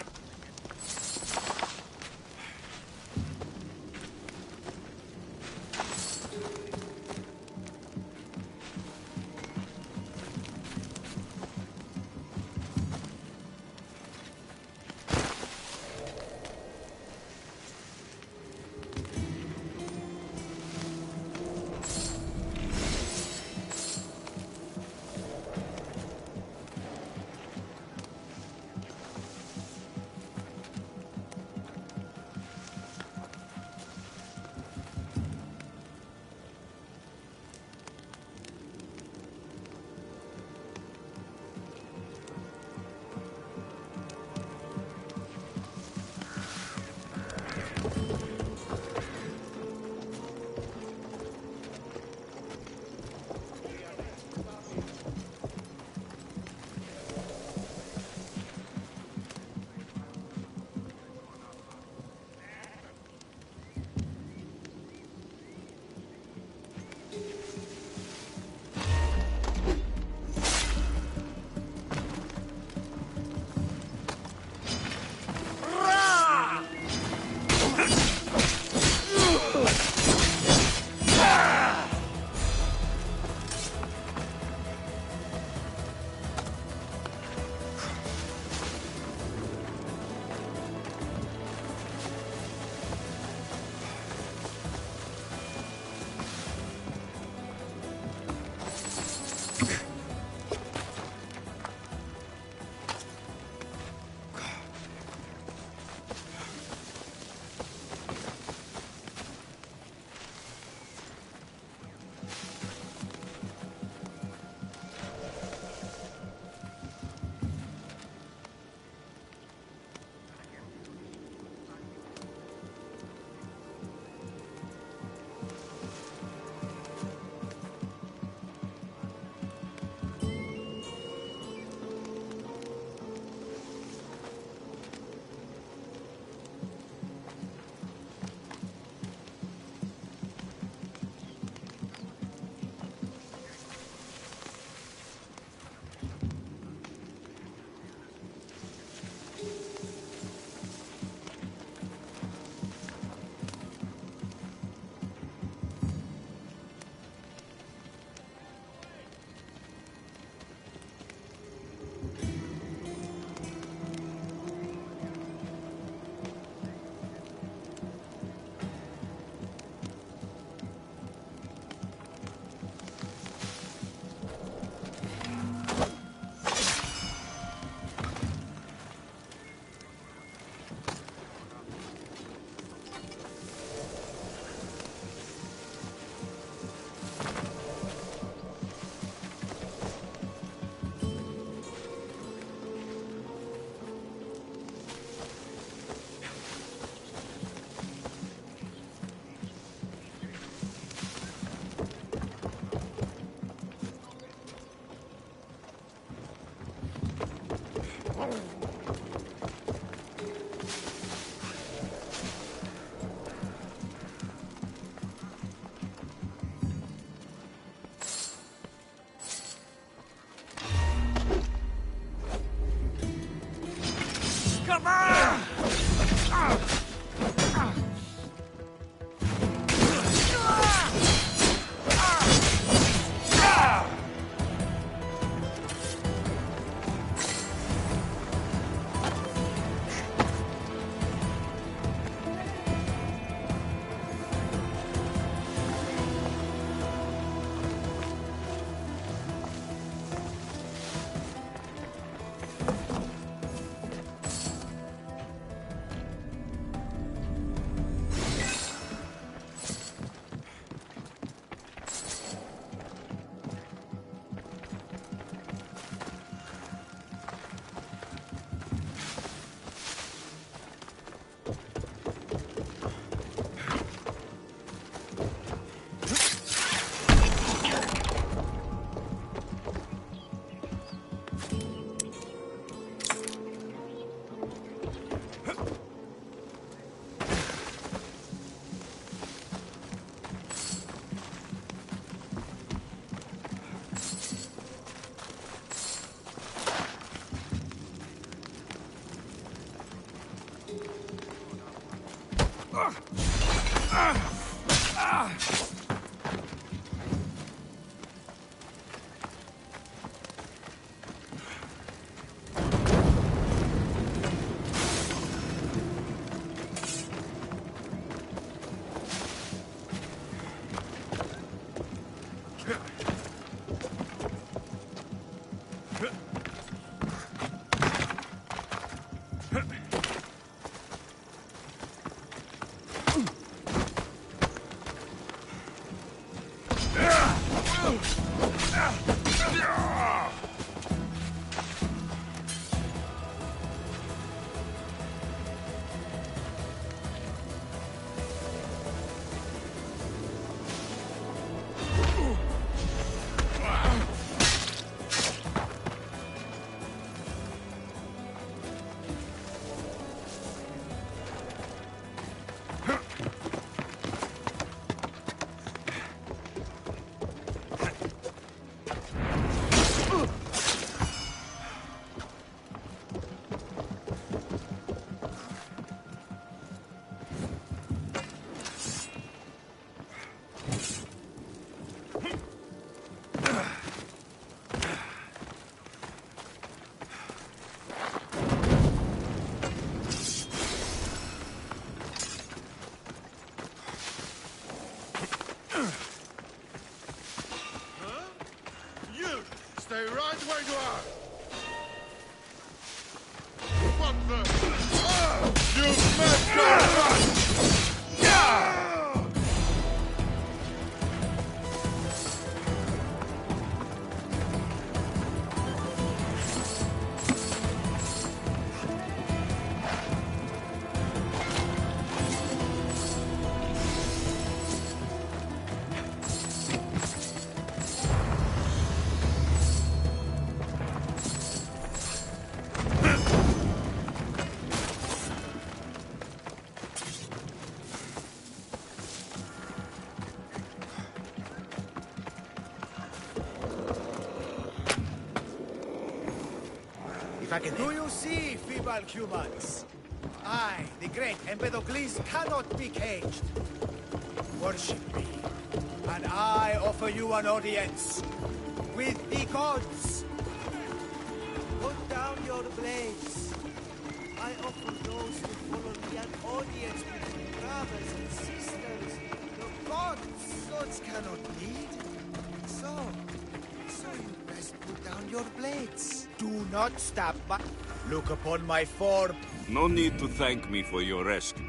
L: Stay right where you are! What the... You messed up! Yeah!
O: Do you see, feeble humans? I, the great Empedocles, cannot be caged. Worship me, and I offer you an audience with the gods. Put down your blades. I offer those who follow me an audience with my brothers and sisters. The gods cannot lead. So you best put down your blades. Do not stab my... Look upon my form.
A: No need to thank me for your rescue.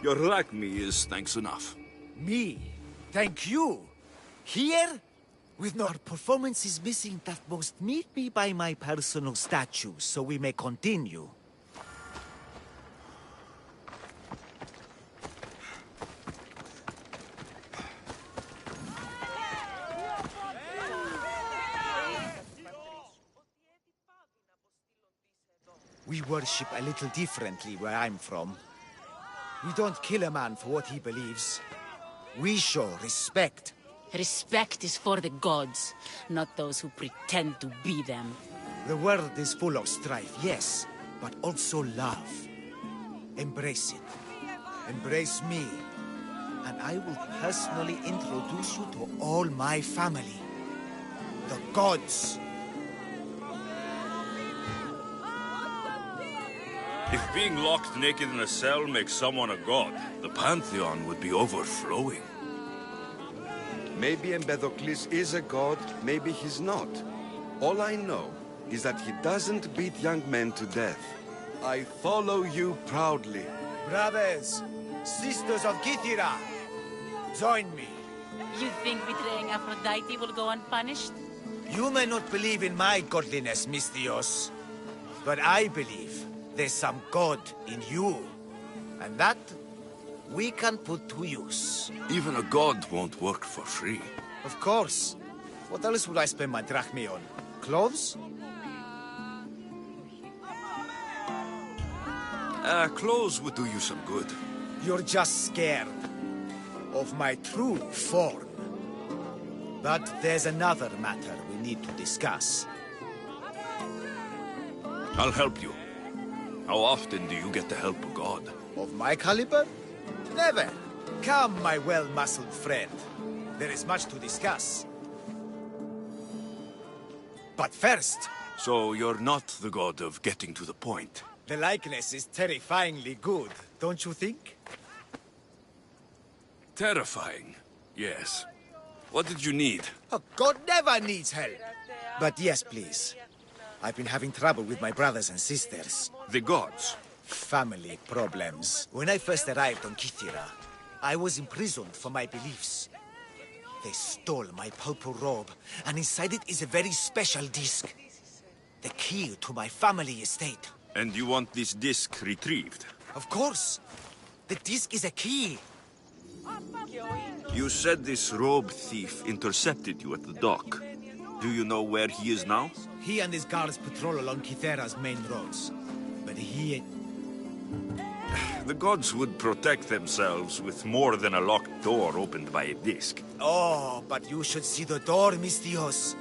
A: Your like me is thanks enough.
O: Me? Thank you? Here? With no performances missing that must meet me by my personal statue, so we may continue. We worship a little differently where I'm from. We don't kill a man for what he believes. We show respect.
M: Respect is for the gods, not those who pretend to be them.
O: The world is full of strife, yes, but also love. Embrace it. Embrace me. And I will personally introduce you to all my family. The gods.
A: If being locked naked in a cell makes someone a god, the pantheon would be overflowing.
P: Maybe Empedocles is a god, maybe he's not. All I know is that he doesn't beat young men to death. I follow you proudly.
O: Brothers, sisters of Kythera, join me.
M: You think betraying Aphrodite will go unpunished?
O: You may not believe in my godliness, Misthios, but I believe there's some god in you, and that we can put to use.
A: Even a god won't work for free.
O: Of course. What else would I spend my drachmae on? Clothes?
A: Clothes would do you some good.
O: You're just scared of my true form. But there's another matter we need to discuss.
A: I'll help you. How often do you get the help of God?
O: Of my caliber? Never. Come, my well-muscled friend. There is much to discuss. But first...
N: So you're not the god of getting to the point.
O: The likeness is terrifyingly good, don't you think?
N: Terrifying, yes. What did you need?
O: A god never needs help. But yes, please. I've been having trouble with my brothers and sisters.
N: The gods?
O: Family problems. When I first arrived on Kythera, I was imprisoned for my beliefs. They stole my purple robe, and inside it is a very special disc. The key to my family estate.
N: And you want this disc retrieved?
O: Of course. The disc is a key.
N: You said this robe thief intercepted you at the dock. Do you know where he is now?
O: He and his guards patrol along Kythera's main roads. But he...
N: The gods would protect themselves with more than a locked door opened by a disc.
O: Oh, but you should see the door, Mistios.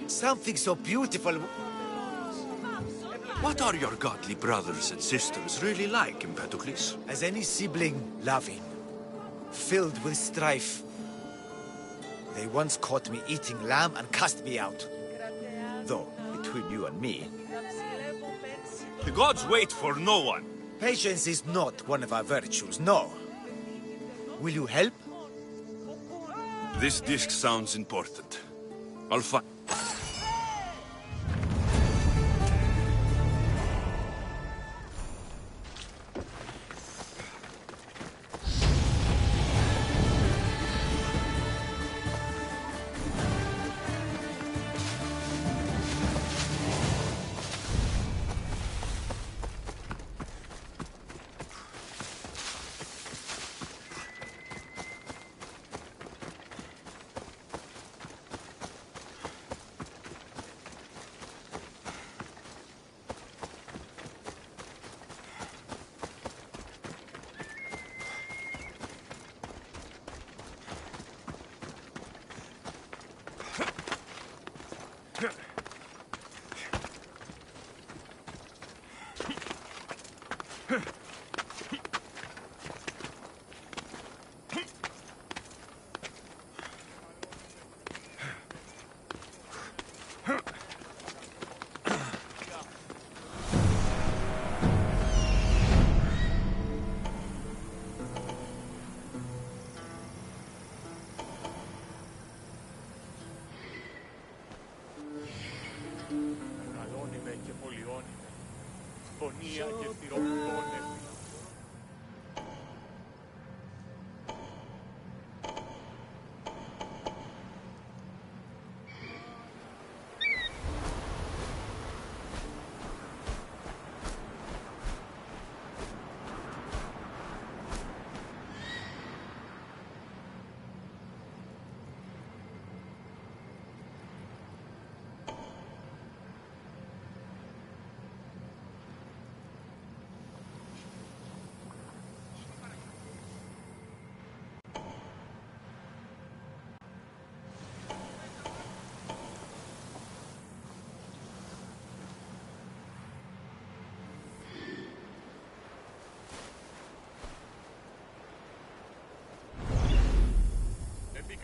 O: Something so beautiful.
N: What are your godly brothers and sisters really like, Empedocles?
O: As any sibling, loving. Filled with strife. They once caught me eating lamb and cast me out. Though, between you and me...
N: The gods wait for no one.
O: Patience is not one of our virtues, no. Will you help?
N: This disc sounds important. I'll find...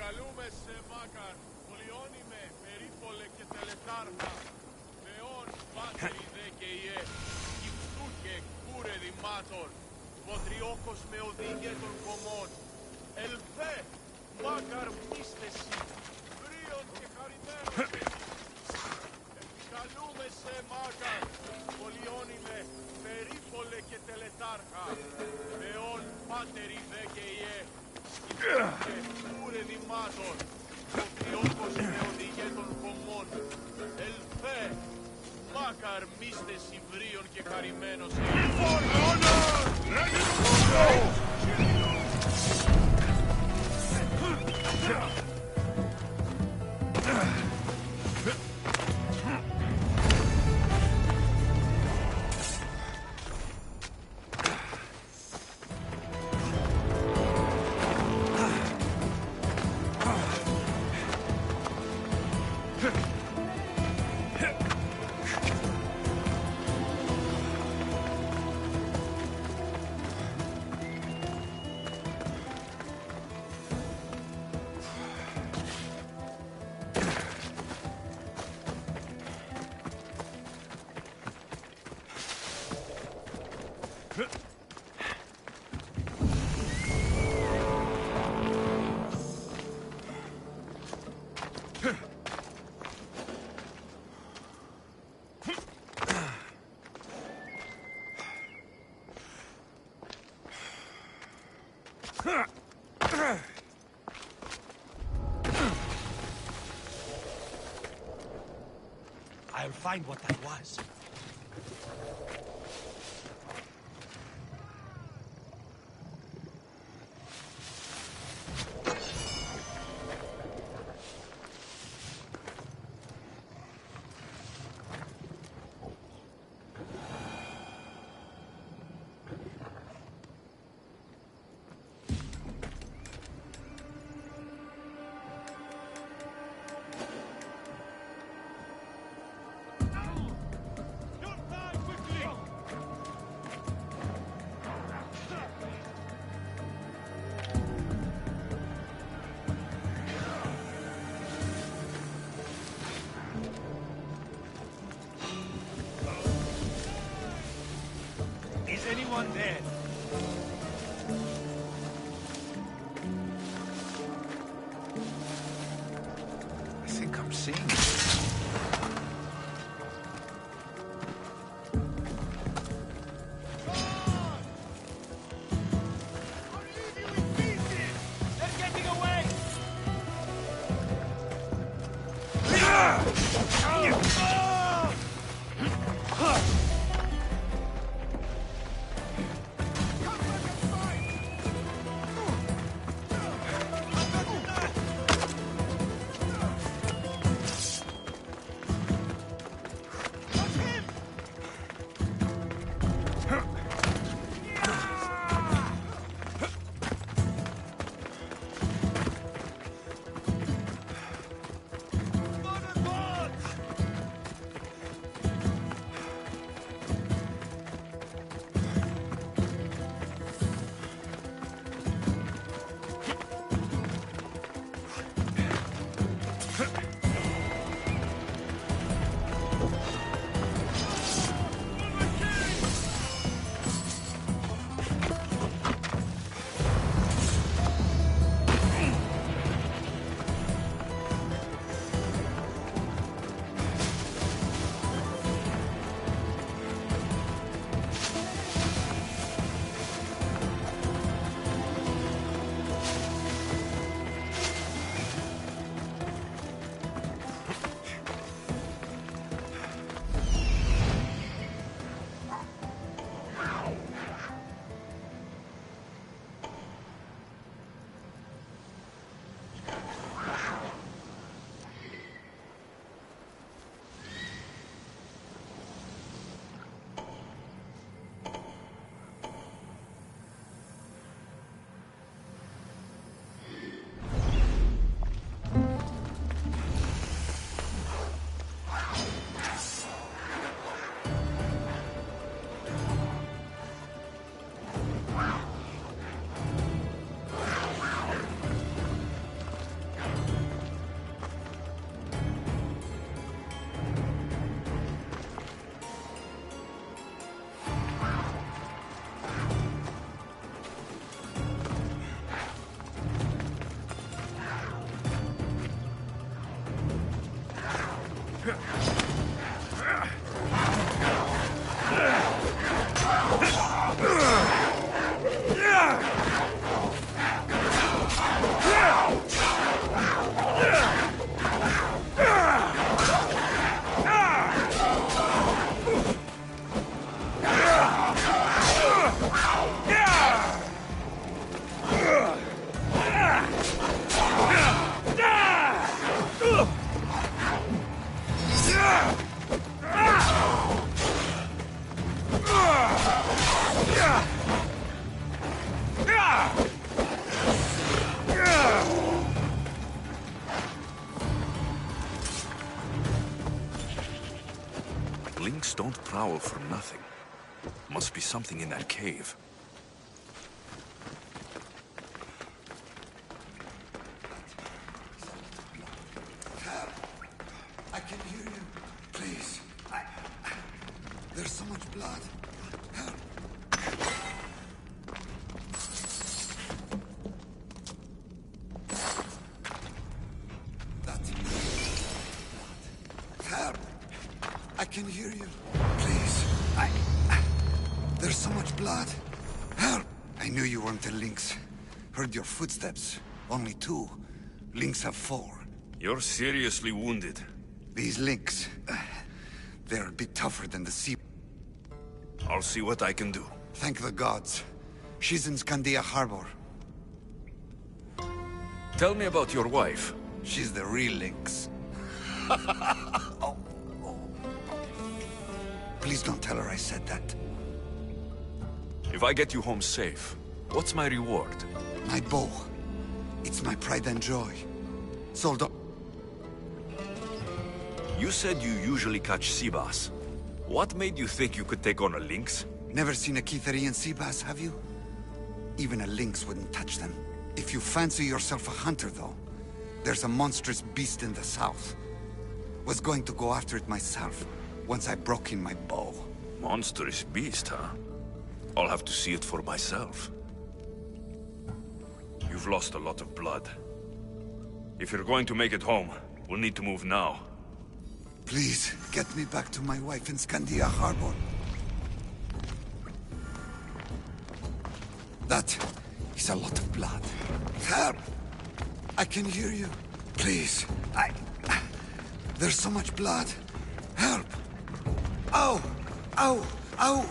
Q: Καλούμε σε Μάκαρ, πολιώνυμε, περίπολε και τελετάρχα, Θεόν, πάτερη δε και ιέ, κυφτού και κούρε δημάτων, βοτριόκος με οδήγε των κομμών, ελθέ, Μάκαρ μίστεση, βρίων και χαρημένος, επικαλούμε σε Μάκαρ, πολιώνυμε, περίπολε και τελετάρχα, Θεόν, πάτερη δε και ιέ, κούρε δημάτων, βοτριόκος με οδηγέ των κομμών, ελθέ, Μάκαρ μίστες υβρίων και χαρημένος.
O: I'll find what that was. Is anyone there?
L: I think I'm seeing it.
O: They're getting away!
A: Lynx don't prowl for nothing. Must be something in that cave.
D: I can hear you. Please. There's so much blood. Help. That's help. I can hear you. Please. There's so much blood. Help. I knew you weren't a lynx. Heard your footsteps. Only 2. Lynx have 4.
A: You're seriously wounded.
D: These Lynx, they're a bit tougher than the sea.
A: I'll see what I can do.
D: Thank the gods. She's in Scandia Harbor.
A: Tell me about your wife.
D: She's the real Lynx. Please don't tell her I said that.
A: If I get you home safe, what's my reward?
D: My bow. It's my pride and joy. Sold up.
A: You said you usually catch sea bass. What made you think you could take on a lynx?
D: Never seen a Kitherian sea bass, have you? Even a lynx wouldn't touch them. If you fancy yourself a hunter, though, there's a monstrous beast in the south. Was going to go after it myself, once I broke in my bow.
A: Monstrous beast, huh? I'll have to see it for myself. You've lost a lot of blood. If you're going to make it home, we'll need to move now.
D: Please, get me back to my wife in Scandia Harbor. That is a lot of blood. Help! I can hear you. Please, there's so much blood. Help! Ow! Ow! Ow!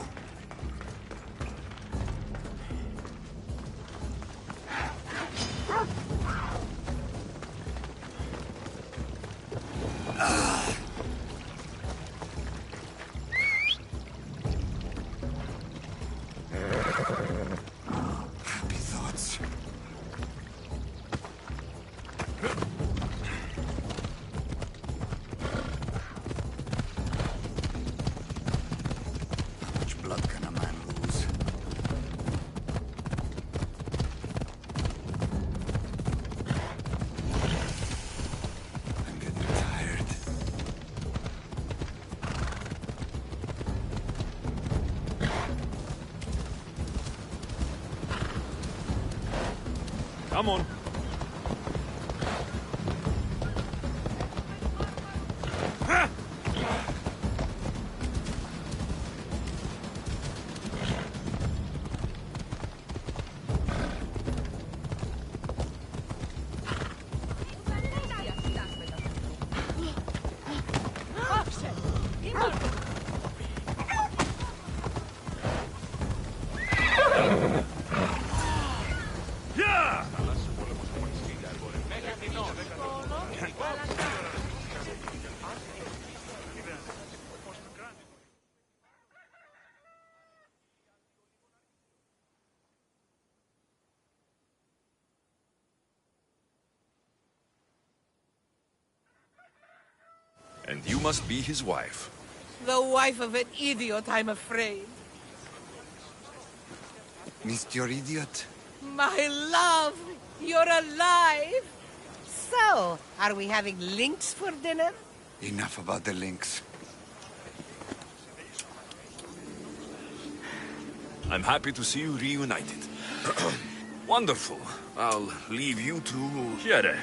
D: Happy thoughts. How much blood can a man lose? I'm getting tired.
A: Come on. And you must be his wife.
R: The wife of an idiot, I'm afraid.
D: Missed your idiot?
R: My love, you're alive! So, are we having lynx for dinner?
D: Enough about the lynx.
A: I'm happy to see you reunited. Wonderful. I'll leave you to Here.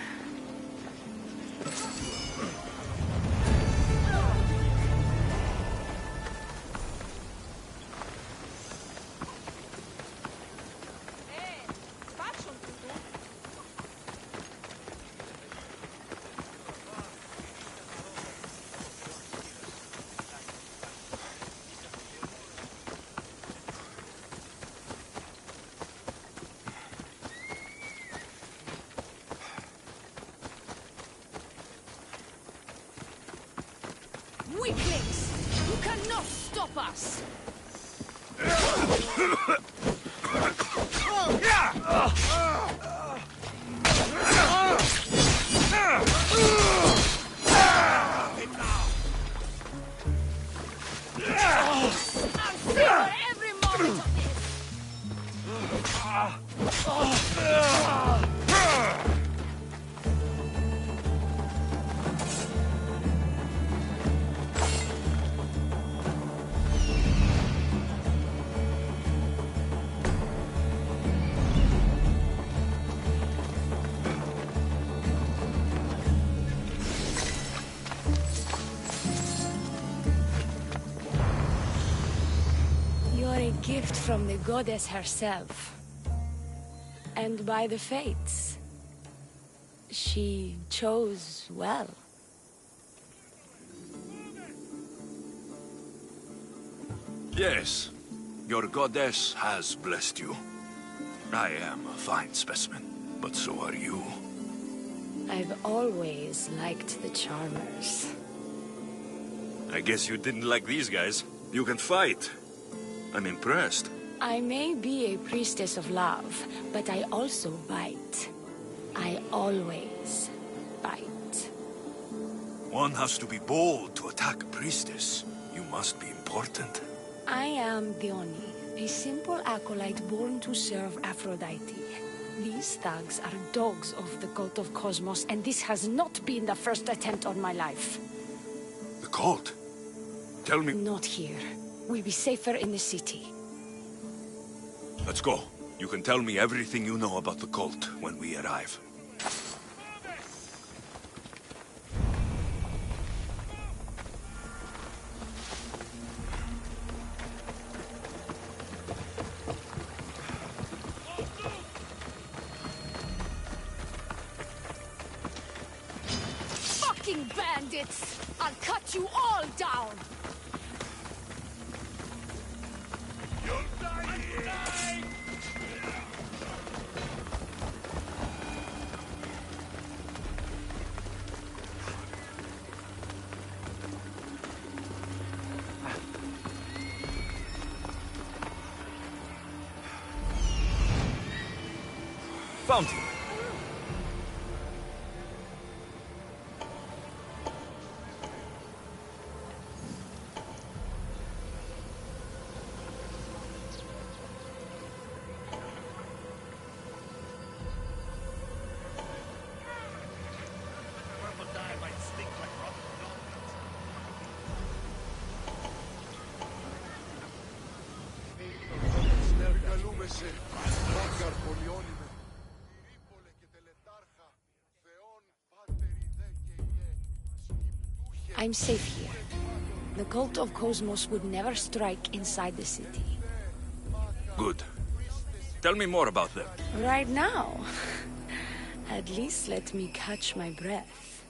C: Weaklings! You cannot stop us! Every moment of this! You're a gift from the goddess herself.
S: And by the fates, she chose well.
A: Yes, your goddess has blessed you. I am a fine specimen, but so are you.
S: I've always liked the Charmers.
A: I guess you didn't like these guys. You can fight. I'm impressed.
S: I may be a priestess of love, but I also bite. I always bite.
A: One has to be bold to attack a priestess. You must be important.
S: I am Dione, a simple acolyte born to serve Aphrodite. These thugs are dogs of the cult of Cosmos, and this has not been the first attempt on my life.
A: The cult? Tell me...
S: Not here. We'll be safer in the city.
A: Let's go. You can tell me everything you know about the cult when we arrive.
S: Fucking bandits! I'll cut you all down!
A: Found him.
S: I'm safe here. The cult of Cosmos would never strike inside the city.
A: Good. Tell me more about them.
S: Right now? At least let me catch my breath.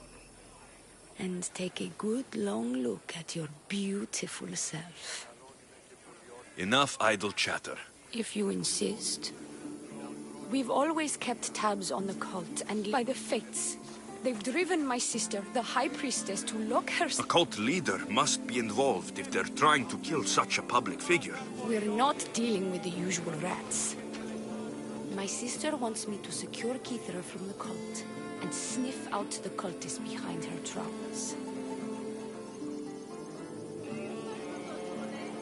S: And take a good long look at your beautiful self.
A: Enough idle chatter.
S: If you insist. We've always kept tabs on the cult, and by the fates, they've driven my sister, the High Priestess, to lock her...
A: A cult leader must be involved if they're trying to kill such a public figure.
S: We're not dealing with the usual rats. My sister wants me to secure Kithra from the cult, and sniff out the cultists behind her troubles.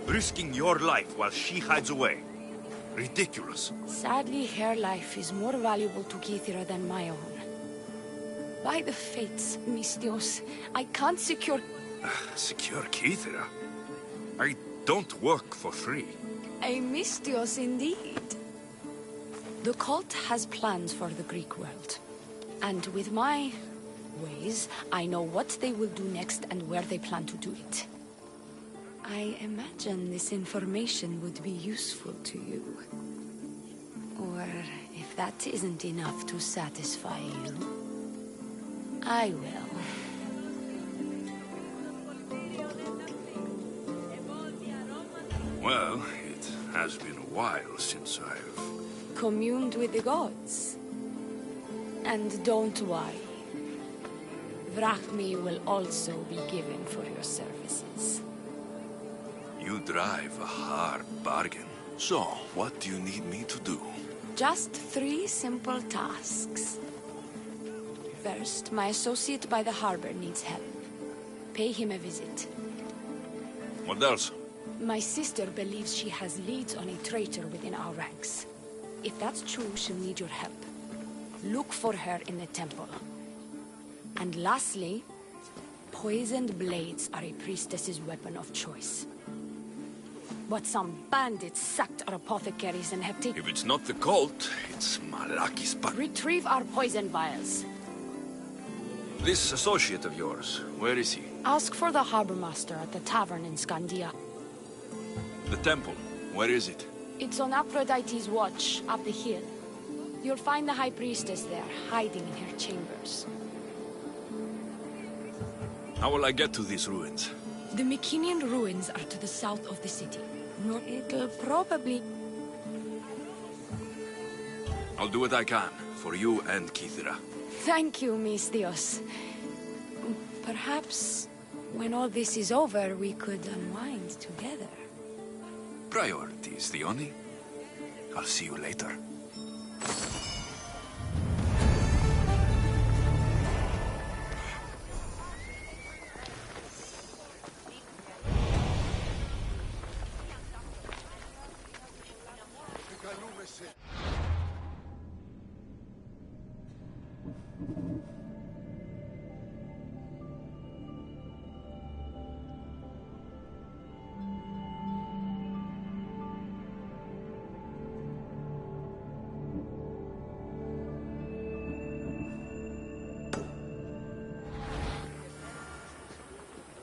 A: Risking your life while she hides away. Ridiculous.
S: Sadly, her life is more valuable to Kithra than my own. By the fates, Mistios, I can't secure...
A: Secure Kithra? I don't work for free.
S: A Mistios indeed. The cult has plans for the Greek world. And with my ways, I know what they will do next and where they plan to do it. I imagine this information would be useful to you. Or if that isn't enough to satisfy you, I will.
A: Well, it has been a while since I've...
S: communed with the gods. And don't worry. Vrachmi will also be given for your services.
A: You drive a hard bargain. So, what do you need me to do?
S: Just 3 simple tasks. First, my associate by the harbor needs help. Pay him a visit.
A: What else?
S: My sister believes she has leads on a traitor within our ranks. If that's true, she'll need your help. Look for her in the temple. And lastly, poisoned blades are a priestess's weapon of choice. But some bandits sacked our apothecaries and have taken...
A: If it's not the cult, it's Malaki's
S: Retrieve our poison vials.
A: This associate of yours, where is he?
S: Ask for the harbor master at the tavern in Scandia.
A: The temple, where is it?
S: It's on Aphrodite's watch, up the hill. You'll find the High Priestess there, hiding in her chambers.
A: How will I get to these ruins?
S: The Mycenian ruins are to the south of the city. It'll probably...
A: I'll do what I can, for you and Kithira.
S: Thank you, Misthios. Perhaps, when all this is over, we could unwind together.
A: Priorities, Theoni. I'll see you later.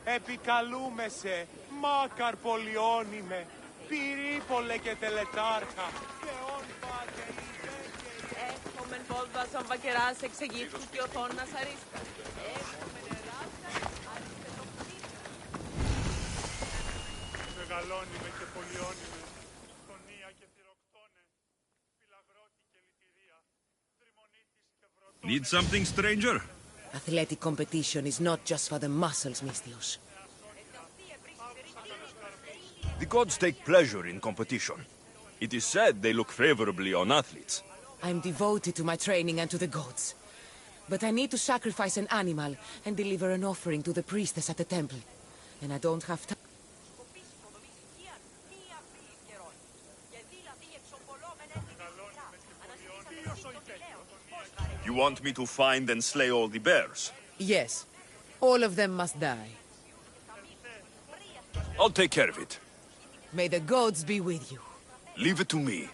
O: Επικαλούμεσαι, μάκαρ πολιώνυμε, πυρήπολε και τελετάρχα.
F: Έχομεν βόλβα σαν βακεράς εξ Αιγύπτου και οθόνας αρίστα. Έχομεν εράστα, αριστετοκτήτα.
Q: Μεγαλώνυμε και πολιώνυμε, στονία και θηροκτώνε, φυλαγρώτη και λυτηρία, τριμονίτης και βροτώνε.
A: Need something, stranger?
R: Athletic competition is not just for the muscles, Misthios.
N: The gods take pleasure in competition. It is said they look favorably on athletes.
R: I'm devoted to my training and to the gods. But I need to sacrifice an animal and deliver an offering to the priestess at the temple. And I don't have time.
N: You want me to find and slay all the bears?
R: Yes. All of them must die.
N: I'll take care of it.
R: May the gods be with you.
N: Leave it to me.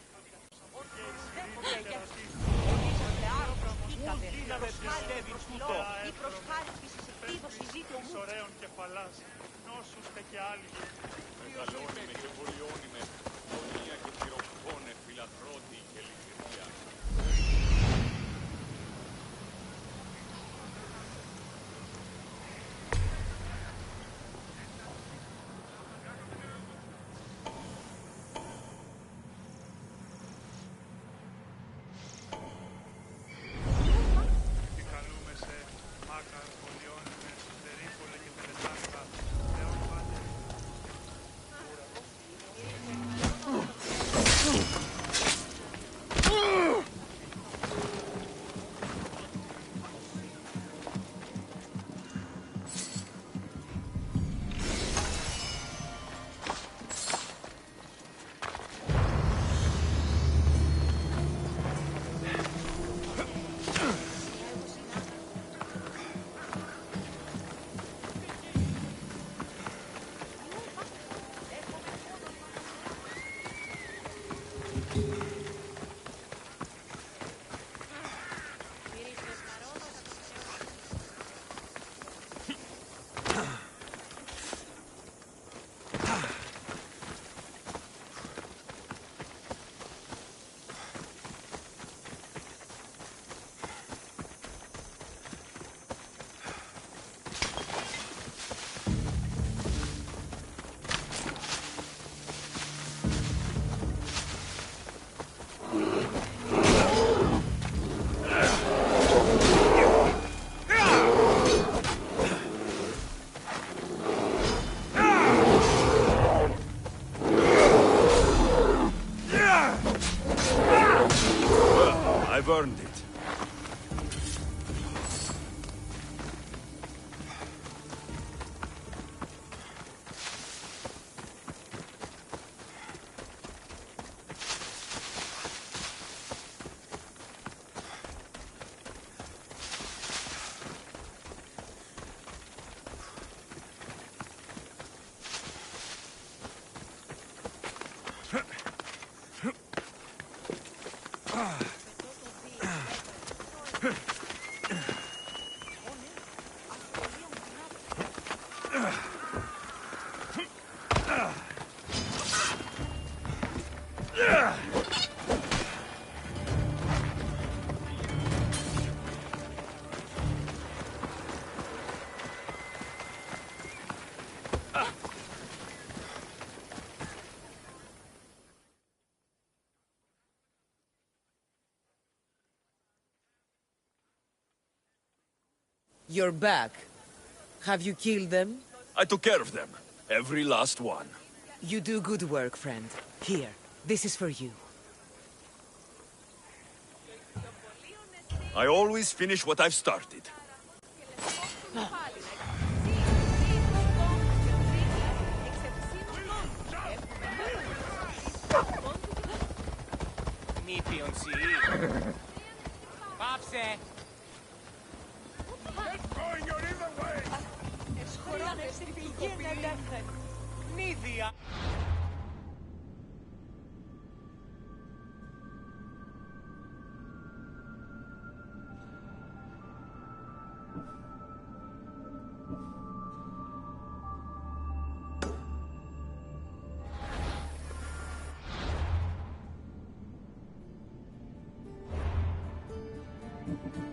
N: I've earned it.
R: You're back. Have you killed them?
A: I took care of them. Every last one.
R: You do good work, friend. Here, this is for you.
A: I always finish what I've started.
Q: Πάψε! Νίδια!
I: Thank you.